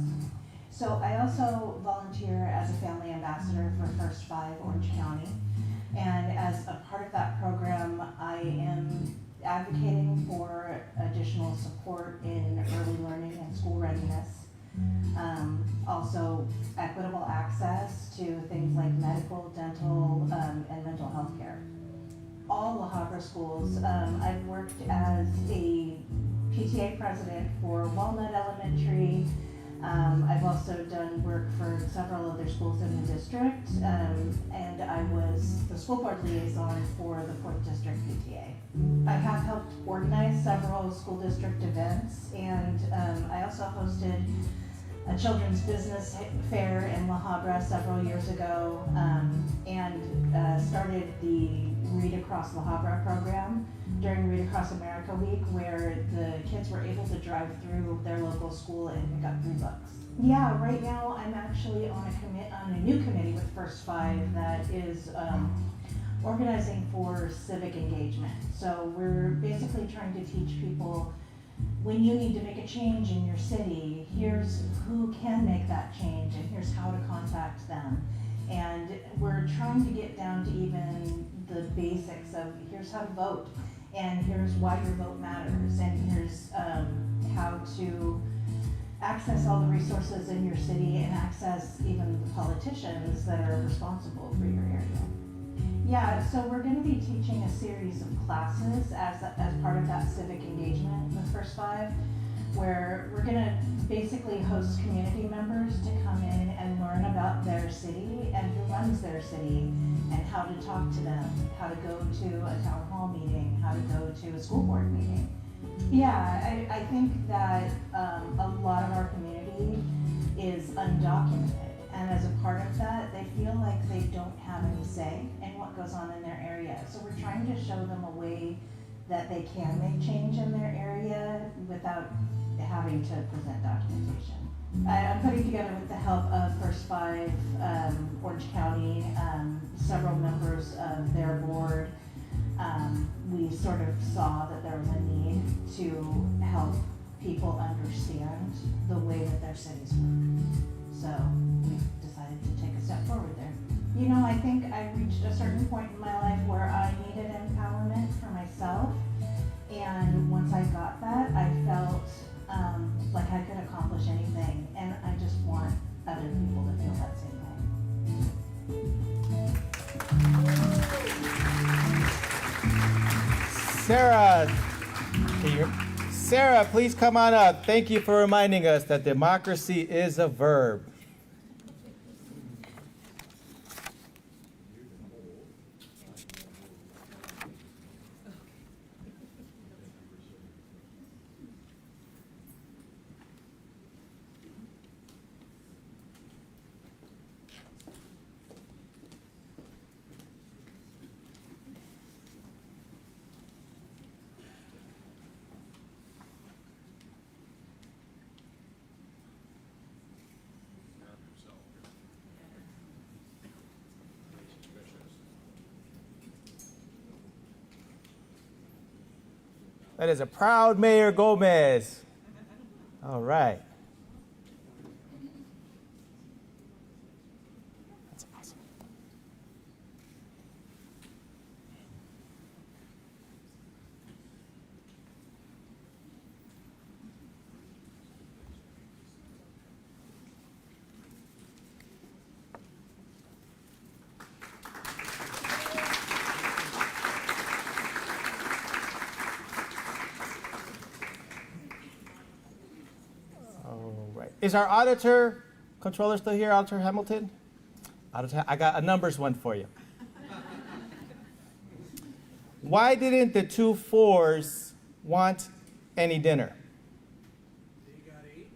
So I also volunteer as a family ambassador for First 5 Orange County. And as a part of that program, I am advocating for additional support in early learning and school readiness. Also equitable access to things like medical, dental, and mental health care. All La Habra schools, I've worked as a PTA president for Walnut Elementary. I've also done work for several other schools in the district, and I was the school board liaison for the 4th District PTA. I have helped organize several school district events, and I also hosted a children's business fair in La Habra several years ago, and started the Read Across La Habra program during Read Across America Week, where the kids were able to drive through their local school and pick up 3 books. Yeah, right now I'm actually on a new committee with First 5 that is organizing for civic engagement. So we're basically trying to teach people, when you need to make a change in your city, here's who can make that change and here's how to contact them. And we're trying to get down to even the basics of here's how to vote, and here's why your vote matters, and here's how to access all the resources in your city and access even the politicians that are responsible for your area. Yeah, so we're going to be teaching a series of classes as part of that civic engagement with First 5, where we're going to basically host community members to come in and learn about their city and who runs their city and how to talk to them, how to go to a town hall meeting, how to go to a school board meeting. Yeah, I think that a lot of our community is undocumented. And as a part of that, they feel like they don't have any say in what goes on in their area. So we're trying to show them a way that they can make change in their area without having to present documentation. I'm putting together, with the help of First 5 Orange County, several members of their board. We sort of saw that there was a need to help people understand the way that their cities work. So we decided to take a step forward there. You know, I think I reached a certain point in my life where I needed empowerment for myself. And once I got that, I felt like I could accomplish anything. And I just want other people to feel that same way. Sarah, please come on up. Thank you for reminding us that democracy is a verb. That is a proud Mayor Gomez. All right. That's awesome. All right. Is our auditor controller still here, Auditor Hamilton? Auditor, I got a numbers one for you. Why didn't the two fours want any dinner? They got 8.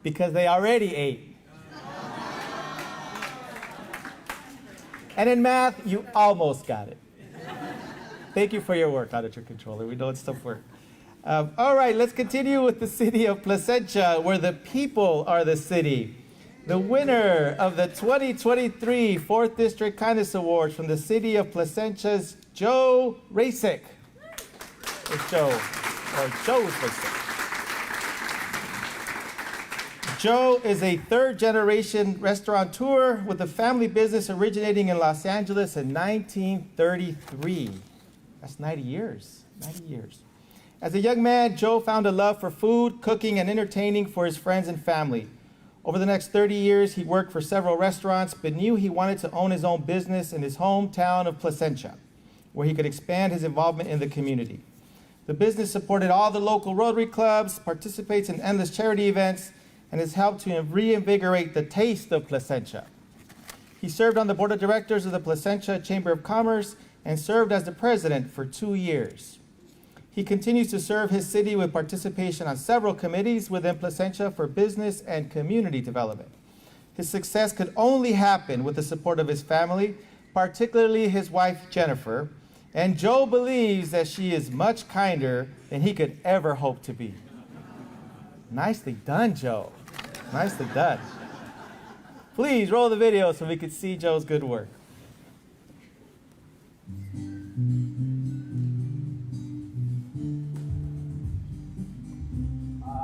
Because they already ate. And in math, you almost got it. Thank you for your work, Auditor Controller. We know it's tough work. All right, let's continue with the city of Placentia, where the people are the city. The winner of the 2023 4th District Kindness Awards from the city of Placentia's Joe Rasick. It's Joe, or Joe's Rasick. Joe is a third-generation restaurateur with a family business originating in Los Angeles in 1933. That's 90 years, 90 years. As a young man, Joe found a love for food, cooking, and entertaining for his friends and family. Over the next 30 years, he worked for several restaurants, but knew he wanted to own his own business in his hometown of Placentia, where he could expand his involvement in the community. The business supported all the local Rotary clubs, participates in endless charity events, and has helped to reinvigorate the taste of Placentia. He served on the board of directors of the Placentia Chamber of Commerce and served as the president for 2 years. He continues to serve his city with participation on several committees within Placentia for business and community development. His success could only happen with the support of his family, particularly his wife, Jennifer, and Joe believes that she is much kinder than he could ever hope to be. Nicely done, Joe. Nicely done. Please roll the video so we can see Joe's good work.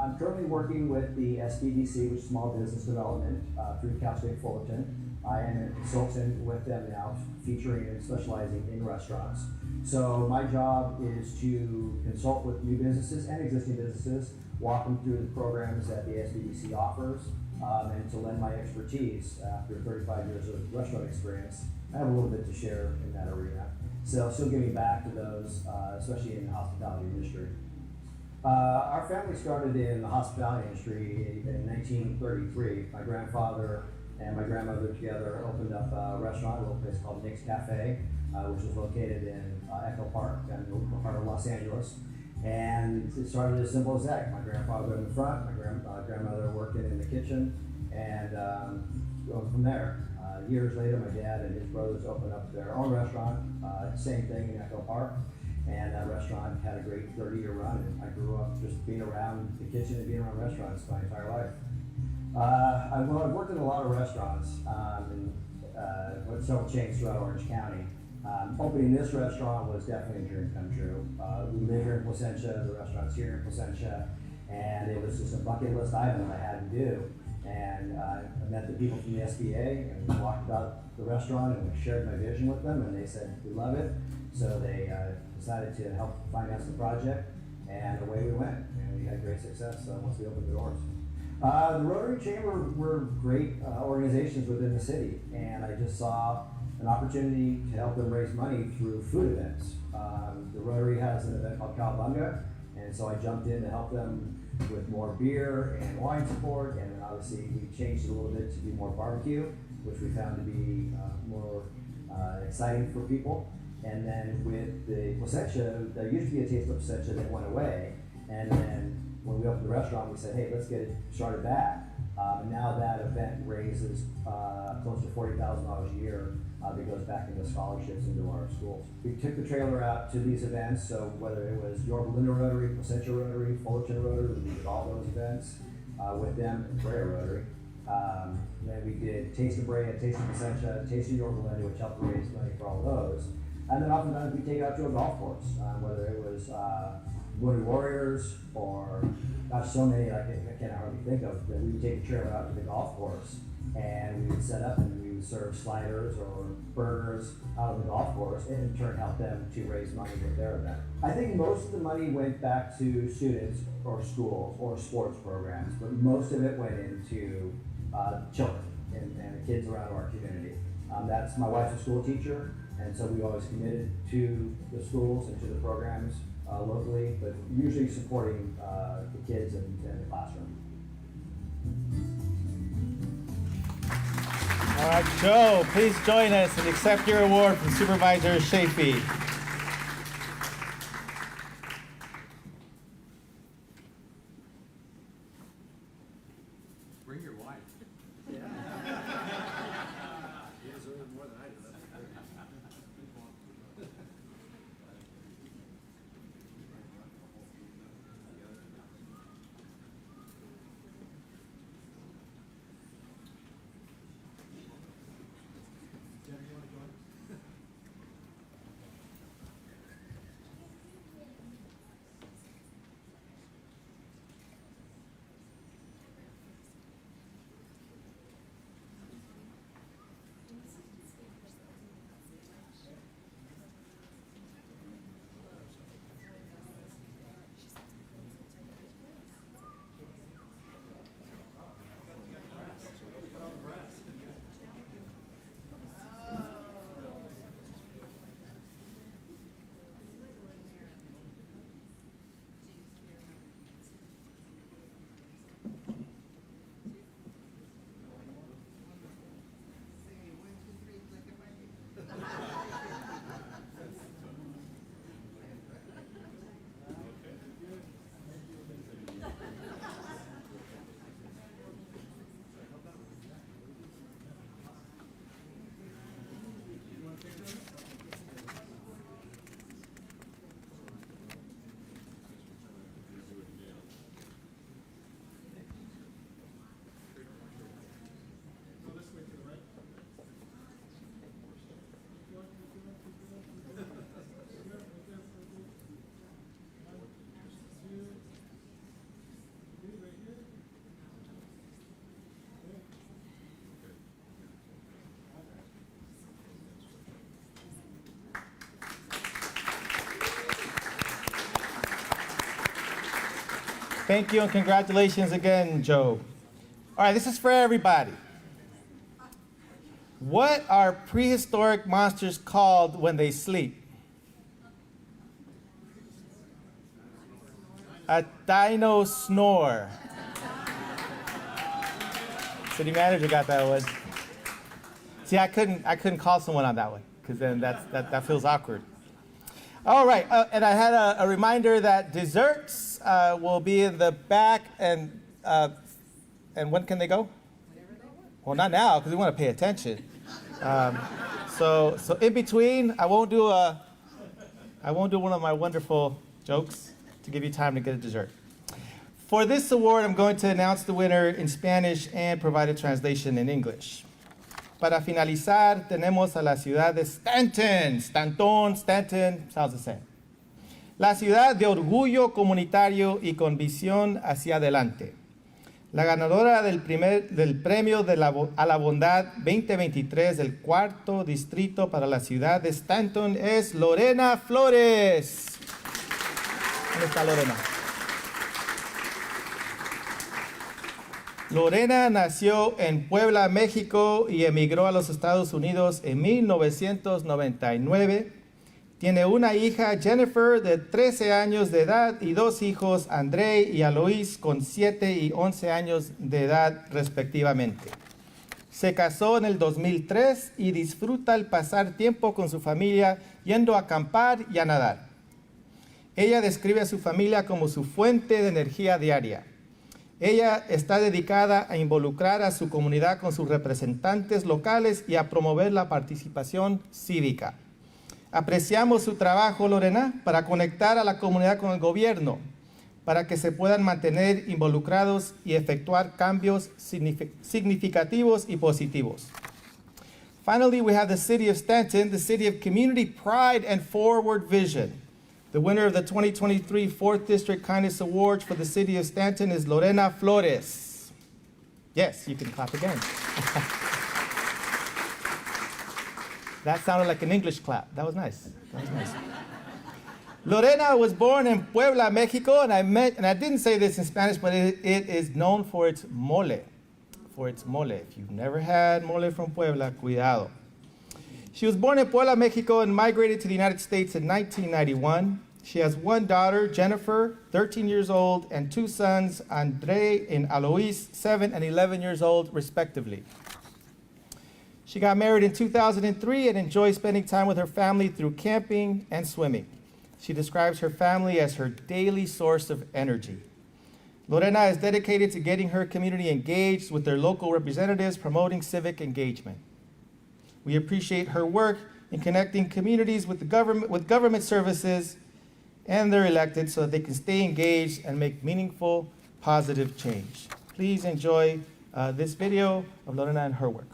I'm currently working with the SBDC, which is Small Business Development, through Cal State Fullerton. I am a consultant with them now, featuring and specializing in restaurants. So my job is to consult with new businesses and existing businesses, walk them through the programs that the SBDC offers, and to lend my expertise after 35 years of restaurant experience. I have a little bit to share in that arena. So still giving back to those, especially in the hospitality industry. Our family started in the hospitality industry in 1933. My grandfather and my grandmother together opened up a restaurant, a little place called Nick's Cafe, which was located in Echo Park, in the heart of Los Angeles. And it started as simple as that. My grandfather in the front, my grandmother working in the kitchen, and going from there. Years later, my dad and his brothers opened up their own restaurant, same thing in Echo Park. And that restaurant had a great 30-year run, and I grew up just being around the kitchen and being around restaurants my entire life. I've worked in a lot of restaurants, with several chains throughout Orange County. Opening this restaurant was definitely a dream come true. We live here in Placentia, the restaurant's here in Placentia, and it was just a bucket list item I had to do. And I met the people from the SBA, and we walked about the restaurant, and we shared my vision with them, and they said, we love it. So they decided to help finance the project, and away we went. And we had great success once we opened the doors. The Rotary Chamber were great organizations within the city, and I just saw an opportunity to help them raise money through food events. The Rotary has an event called Cowabunga, and so I jumped in to help them with more beer and wine support, and then obviously we changed it a little bit to do more barbecue, which we found to be more exciting for people. And then with the Placentia, there used to be a Taste of Placentia that went away, and then when we opened the restaurant, we said, hey, let's get it started back. And now that event raises close to $40,000 a year that goes back into scholarships into our schools. We took the trailer out to these events, so whether it was Yorba Linda Rotary, Placentia Rotary, Fullerton Rotary, we did all those events with them, and Brea Rotary. Then we did Taste of Brea, Taste of Placentia, Taste of Yorba Linda, which helped raise money for all those. And then oftentimes we take it out to a golf course, whether it was Wooded Warriors or, gosh, so many I can't hardly think of, that we would take the trailer out to the golf course and we would set up and we would serve sliders or burgers out of the golf course and in turn help them to raise money with their event. I think most of the money went back to students or schools or sports programs, but most of it went into children and the kids around our community. That's my wife's a school teacher, and so we always committed to the schools and to the programs locally, but usually supporting the kids in the classroom. All right, Joe, please join us and accept your award from Supervisor Chaffee. Bring your wife. Thank you and congratulations again, Joe. All right, this is for everybody. What are prehistoric monsters called when they sleep? A dino snore. City manager got that one. See, I couldn't call someone on that one because then that feels awkward. All right, and I had a reminder that desserts will be in the back, and when can they go? Well, not now because we want to pay attention. So in between, I won't do one of my wonderful jokes to give you time to get a dessert. For this award, I'm going to announce the winner in Spanish and provide a translation in English. Para finalizar, tenemos a la ciudad de Stanton. Stanton, sounds the same. La ciudad de orgullo comunitario y con visión hacia adelante. La ganadora del premio a la bondad 2023 del cuarto distrito para la ciudad de Stanton es Lorena Flores. ¿Dónde está Lorena? Lorena nació en Puebla, México y emigró a los Estados Unidos en 1999. Tiene una hija, Jennifer, de 13 años de edad y dos hijos, André y Alois, con 7 y 11 años de edad respectivamente. Se casó en el 2003 y disfruta el pasar tiempo con su familia yendo a acampar y a nadar. Ella describe a su familia como su fuente de energía diaria. Ella está dedicada a involucrar a su comunidad con sus representantes locales y a promover la participación cívica. Apreciamos su trabajo, Lorena, para conectar a la comunidad con el gobierno, para que se puedan mantener involucrados y efectuar cambios significativos y positivos. Finally, we have the City of Stanton, the City of Community Pride and Forward Vision. The winner of the 2023 4th District Kindness Awards for the City of Stanton is Lorena Flores. Yes, you can clap again. That sounded like an English clap. That was nice. That was nice. Lorena was born in Puebla, Mexico, and I didn't say this in Spanish, but it is known for its mole. For its mole. If you've never had mole from Puebla, cuidado. She was born in Puebla, Mexico, and migrated to the United States in 1991. She has one daughter, Jennifer, 13 years old, and two sons, Andre and Alois, 7 and 11 years old, respectively. She got married in 2003 and enjoys spending time with her family through camping and swimming. She describes her family as her daily source of energy. Lorena is dedicated to getting her community engaged with their local representatives, promoting civic engagement. We appreciate her work in connecting communities with government services and their elected so that they can stay engaged and make meaningful, positive change. Please enjoy this video of Lorena and her work.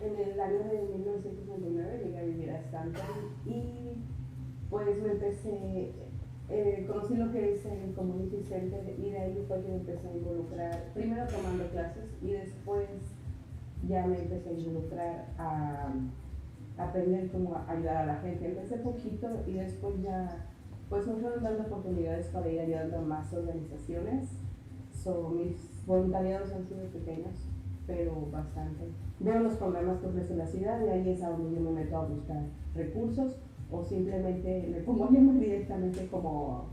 En el año de 1999 llegué a vivir a Stanton y pues me empecé, conocí lo que es el Community Center y de ahí fue que me empecé a involucrar, primero tomando clases y después ya me empecé a involucrar a aprender cómo ayudar a la gente. Empecé poquito y después ya pues me fueron dando oportunidades para ir ayudando a más organizaciones. Mis voluntariados han sido pequeños, pero bastante. Veo los problemas que ofrece la ciudad y ahí es a donde yo me meto a buscar recursos o simplemente me pongo a llamar directamente como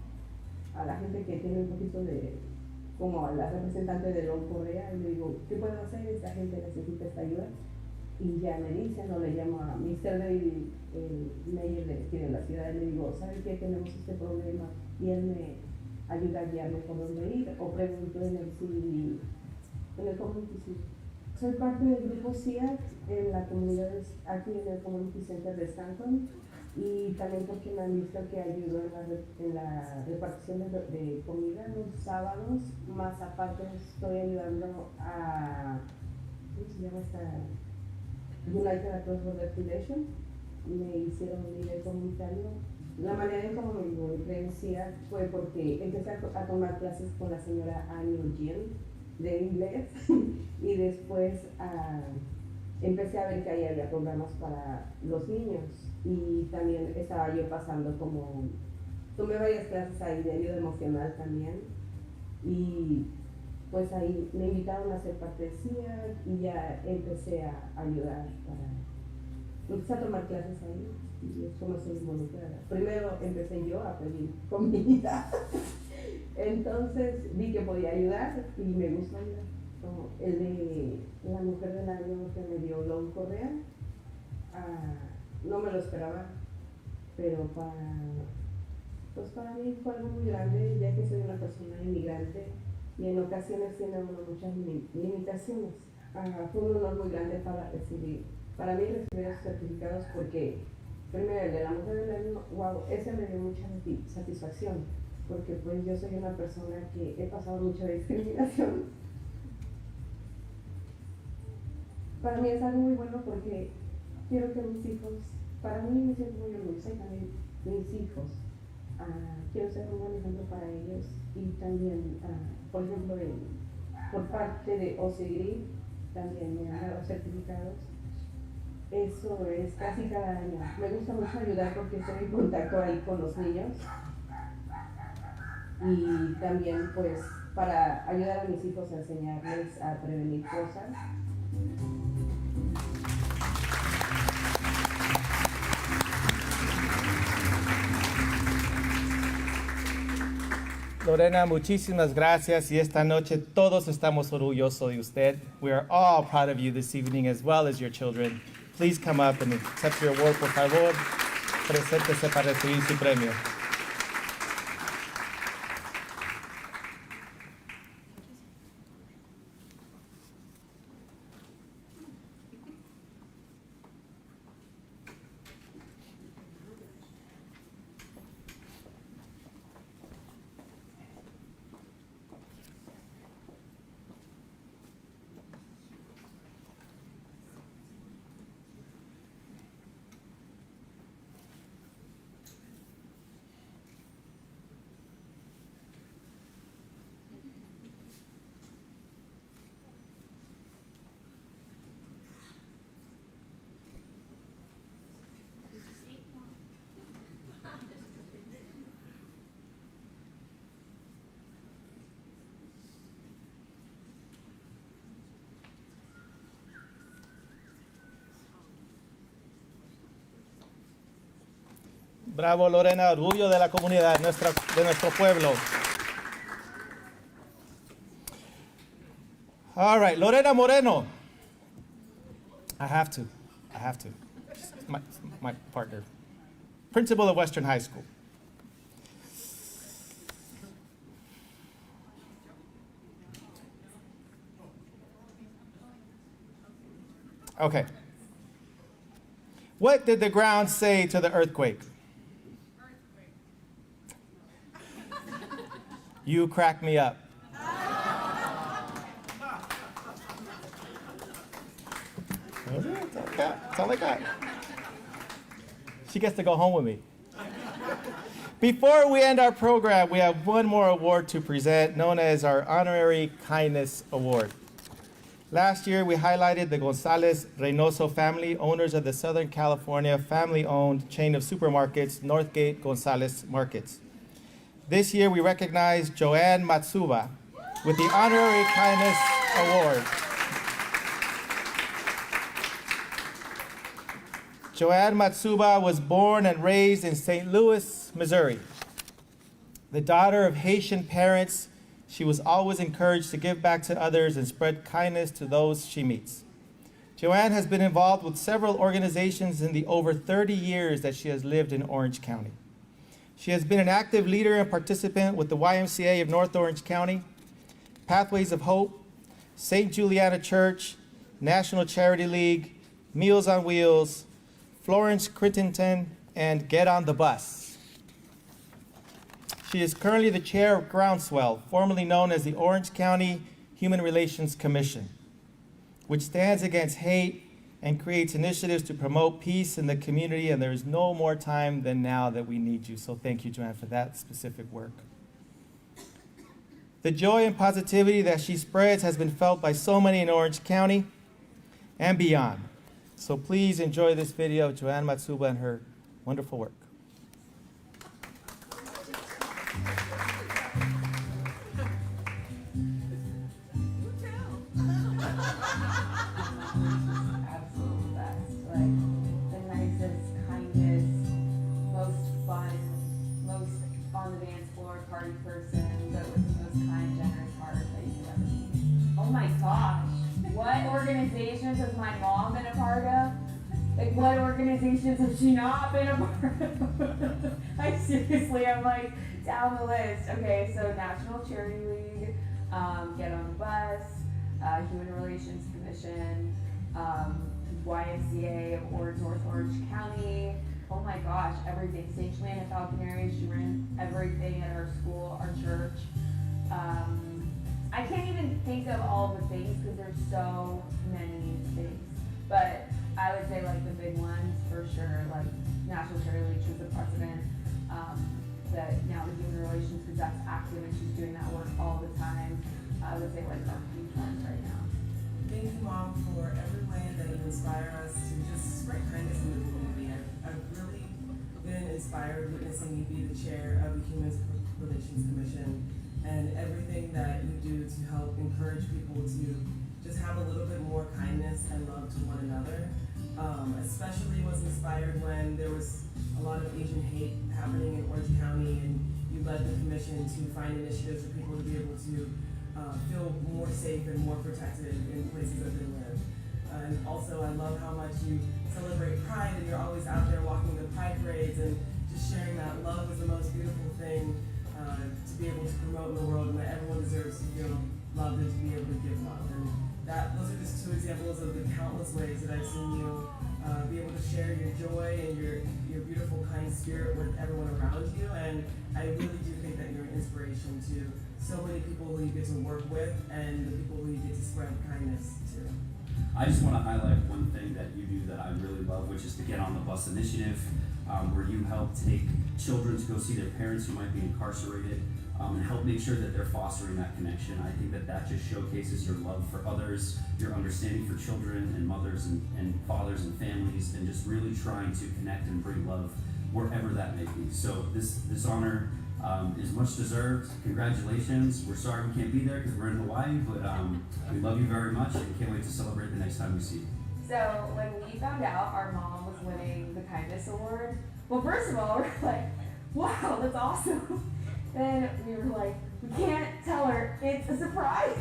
a la gente que tiene un poquito de, como a la representante de Brea y le digo, ¿qué puedo hacer? Esta gente necesita esta ayuda. Y ya me dicen, o le llamo a Mr. David, el mayor de la ciudad, y le digo, ¿sabes qué? Tenemos este problema. Y él me ayuda a guiarme por dónde ir, o pregunto en el community. Soy parte del grupo CIAC en la comunidad, aquí en el Community Center de Stanton, y también porque me han visto que ayudo en la repartición de comida los sábados, más aparte estoy ayudando a, ¿cómo se llama esta? United Across Border Foundation, me hicieron un líder comunitario. La manera en cómo me involucré en CIAC fue porque empecé a tomar clases con la señora Annie de inglés y después empecé a ver que ahí había programas para los niños y también estaba yo pasando tomé varias clases ahí de ayuda emocional también y pues ahí me invitaron a ser parte de CIAC y ya empecé a ayudar empecé a tomar clases ahí y es como estoy involucrada. Primero empecé yo a pedir comida. Entonces vi que podía ayudar y me gustó ayudar. Como el de la mujer del año que me dio Long Correa, no me lo esperaba, pero para mí fue algo muy grande, ya que soy una persona inmigrante y en ocasiones tiene uno muchas limitaciones. Fue un honor muy grande para mí recibir esos certificados porque primero el de la mujer del año, wow, ese me dio mucha satisfacción. Porque pues yo soy una persona que he pasado mucha discriminación. Para mí es algo muy bueno porque quiero que mis hijos, para mí me siento muy orgullosa y también mis hijos, quiero ser un buen ejemplo para ellos y también, por ejemplo, por parte de OCGRI también me han dado certificados. Eso es casi cada año. Me gusta mucho ayudar porque estoy en contacto ahí con los niños. Y también pues para ayudar a mis hijos a enseñarles a prevenir cosas. Lorena, muchísimas gracias y esta noche todos estamos orgullosos de usted. We are all proud of you this evening as well as your children. Please come up and accept your award, por favor. Preséntese para recibir su premio. Bravo, Lorena, orgullo de la comunidad, de nuestro pueblo. All right, Lorena Moreno. I have to. She's my partner. Principal of Western High School. Okay. What did the ground say to the earthquake? You crack me up. That's all I got. She gets to go home with me. Before we end our program, we have one more award to present, known as our Honorary Kindness Award. Last year, we highlighted the Gonzalez Reynoso family, owners of the Southern California family-owned chain of supermarkets, Northgate Gonzalez Markets. This year, we recognize Joanne Matsuba with the Honorary Kindness Award. Joanne Matsuba was born and raised in St. Louis, Missouri. The daughter of Haitian parents, she was always encouraged to give back to others and spread kindness to those she meets. Joanne has been involved with several organizations in the over 30 years that she has lived in Orange County. She has been an active leader and participant with the YMCA of North Orange County, Pathways of Hope, St. Juliana Church, National Charity League, Meals on Wheels, Florence Crittenton, and Get on the Bus. She is currently the chair of Groundswell, formerly known as the Orange County Human Relations Commission, which stands against hate and creates initiatives to promote peace in the community, and there is no more time than now that we need you. So thank you, Joanne, for that specific work. The joy and positivity that she spreads has been felt by so many in Orange County and beyond. So please enjoy this video of Joanne Matsuba and her wonderful work. Absolute best. Like the nicest, kindest, most on the dance floor party person, but with the most kind, generous heart that you could ever meet. Oh my gosh. What organizations has my mom been a part of? Like, what organizations has she not been a part of? Like, seriously, I'm like, down the list. Okay, so National Charity League, Get on the Bus, Human Relations Commission, YMCA of North Orange County. Oh my gosh, everything. St. Joanna Falconary, she ran everything at our school, our church. I can't even think of all the things because there's so many things. But I would say like the big ones for sure, like National Charity League, she was the president. Now the Human Relations, because that's active and she's doing that work all the time. I would say like our huge ones right now. Thank you, Mom, for every way that you inspire us to just spread kindness in the community. I've really been inspired witnessing you be the chair of the Human Relations Commission and everything that you do to help encourage people to just have a little bit more kindness and love to one another. Especially was inspired when there was a lot of Asian hate happening in Orange County, and you led the commission to find initiatives for people to be able to feel more safe and more protected in places that they live. And also, I love how much you celebrate Pride, and you're always out there walking the Pride parades and just sharing that love is the most beautiful thing to be able to promote in the world, and that everyone deserves to feel loved and to be able to give love. And those are just two examples of the countless ways that I've seen you be able to share your joy and your beautiful, kind spirit with everyone around you. And I really do think that you're an inspiration to so many people who you get to work with and the people who you get to spread kindness to. I just want to highlight one thing that you do that I really love, which is the Get on the Bus initiative, where you help take children to go see their parents who might be incarcerated, and help make sure that they're fostering that connection. I think that just showcases your love for others, your understanding for children and mothers and fathers and families, and just really trying to connect and bring love wherever that may be. So this honor is much deserved. Congratulations. We're sorry we can't be there because we're in Hawaii, but we love you very much and can't wait to celebrate the next time we see you. So when we found out our mom was winning the Kindness Award, Well, first of all, we're like, wow, that's awesome. Then we were like, we can't tell her, it's a surprise.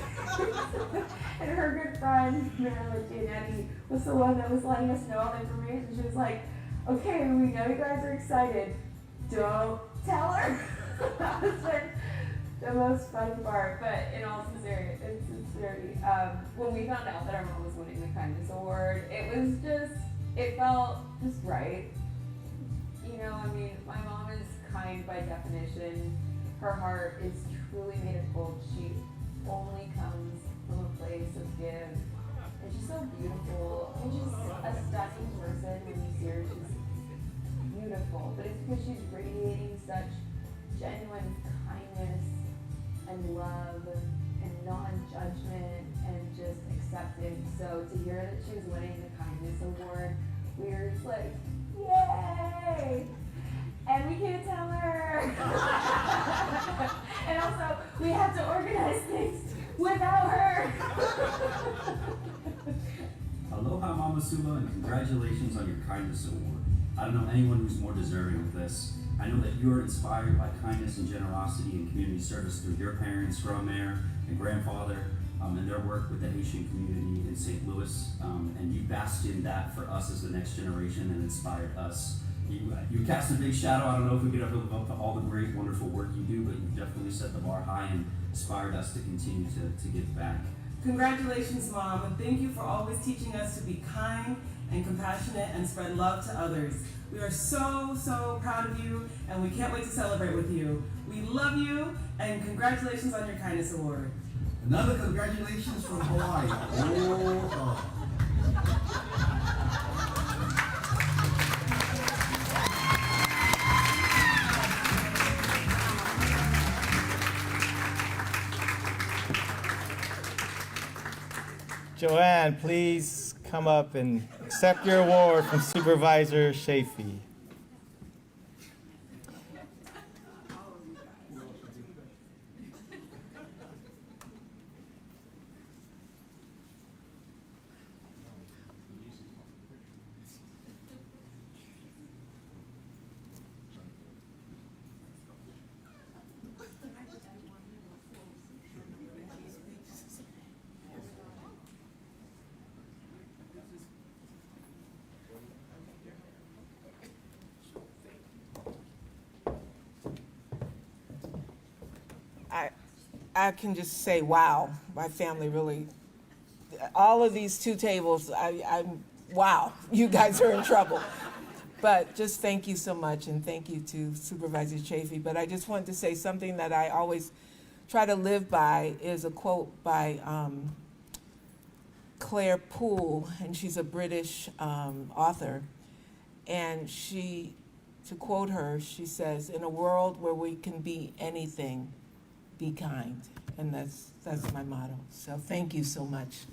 And her good friend, Marilyn Giannetti, was the one that was letting us know all the information. She was like, okay, we know you guys are excited. Don't tell her. That was the most fun part, but in all sincerity, when we found out that our mom was winning the Kindness Award, it felt just right. You know, I mean, my mom is kind by definition. Her heart is truly made of gold. She only comes from a place of give. And she's so beautiful. And she's a stunning person. When you see her, she's beautiful. But it's because she's radiating such genuine kindness and love and non-judgment and just acceptance. So to hear that she was winning the Kindness Award, we were just like, yay! And we can't tell her. And also, we have to organize things without her. Aloha Mama Sula, and congratulations on your Kindness Award. I don't know anyone who's more deserving of this. I know that you are inspired by kindness and generosity and community service through your parents, grandmother and grandfather, and their work with the Haitian community in St. Louis. And you basked in that for us as the next generation and inspired us. You cast a big shadow. I don't know if we could ever live up to all the great, wonderful work you do, but you definitely set the bar high and inspired us to continue to give back. Congratulations, Mom, and thank you for always teaching us to be kind and compassionate and spread love to others. We are so, so proud of you, and we can't wait to celebrate with you. We love you, and congratulations on your Kindness Award. Another congratulations from Hawaii. Oh, Joanne, please come up and accept your award from Supervisor Chaffee. I can just say, wow, my family really, all of these two tables, I'm wow, you guys are in trouble. But just thank you so much, and thank you to Supervisor Chaffee. But I just wanted to say something that I always try to live by is a quote by Claire Poole, and she's a British author. And to quote her, she says, "In a world where we can be anything, be kind." And that's my motto. So thank you so much.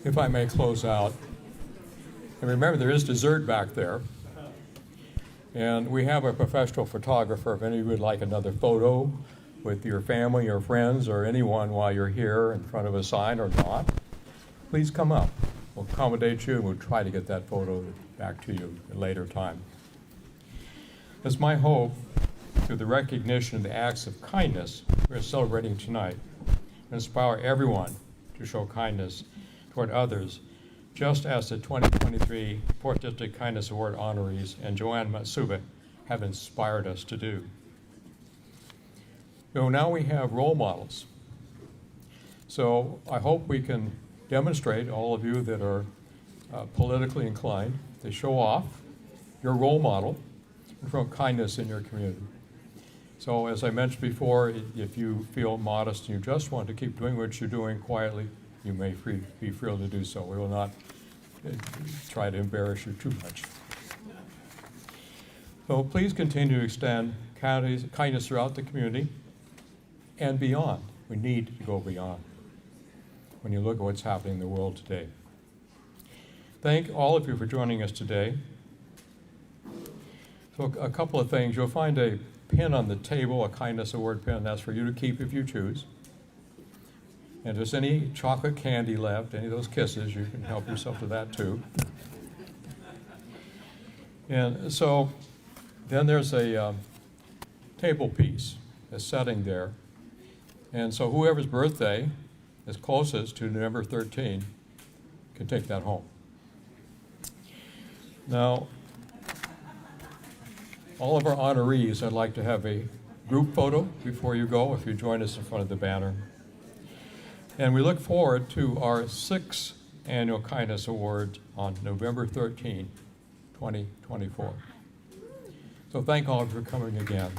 if I may close out. And remember, there is dessert back there. And we have a professional photographer. If any of you would like another photo with your family or friends or anyone while you're here in front of a sign or not, please come up. We'll accommodate you and we'll try to get that photo back to you at a later time. It's my hope, through the recognition of the acts of kindness we're celebrating tonight, to inspire everyone to show kindness toward others, just as the 2023 4th District Kindness Award honorees and Joanne Matsuba have inspired us to do. So now we have role models. So I hope we can demonstrate, all of you that are politically inclined, to show off your role model and show kindness in your community. So as I mentioned before, if you feel modest and you just want to keep doing what you're doing quietly, you may be free to do so. We will not try to embarrass you too much. So please continue to extend kindness throughout the community and beyond. We need to go beyond when you look at what's happening in the world today. Thank all of you for joining us today. So a couple of things. You'll find a pin on the table, a Kindness Award pin. That's for you to keep if you choose. And if there's any chocolate candy left, any of those kisses, you can help yourself to that too. And so then there's a table piece, a setting there. And so whoever's birthday is closest to November 13 can take that home. Now, all of our honorees, I'd like to have a group photo before you go, if you join us in front of the banner. And we look forward to our 6th Annual Kindness Award on November 13, 2024. So thank all of you for coming again.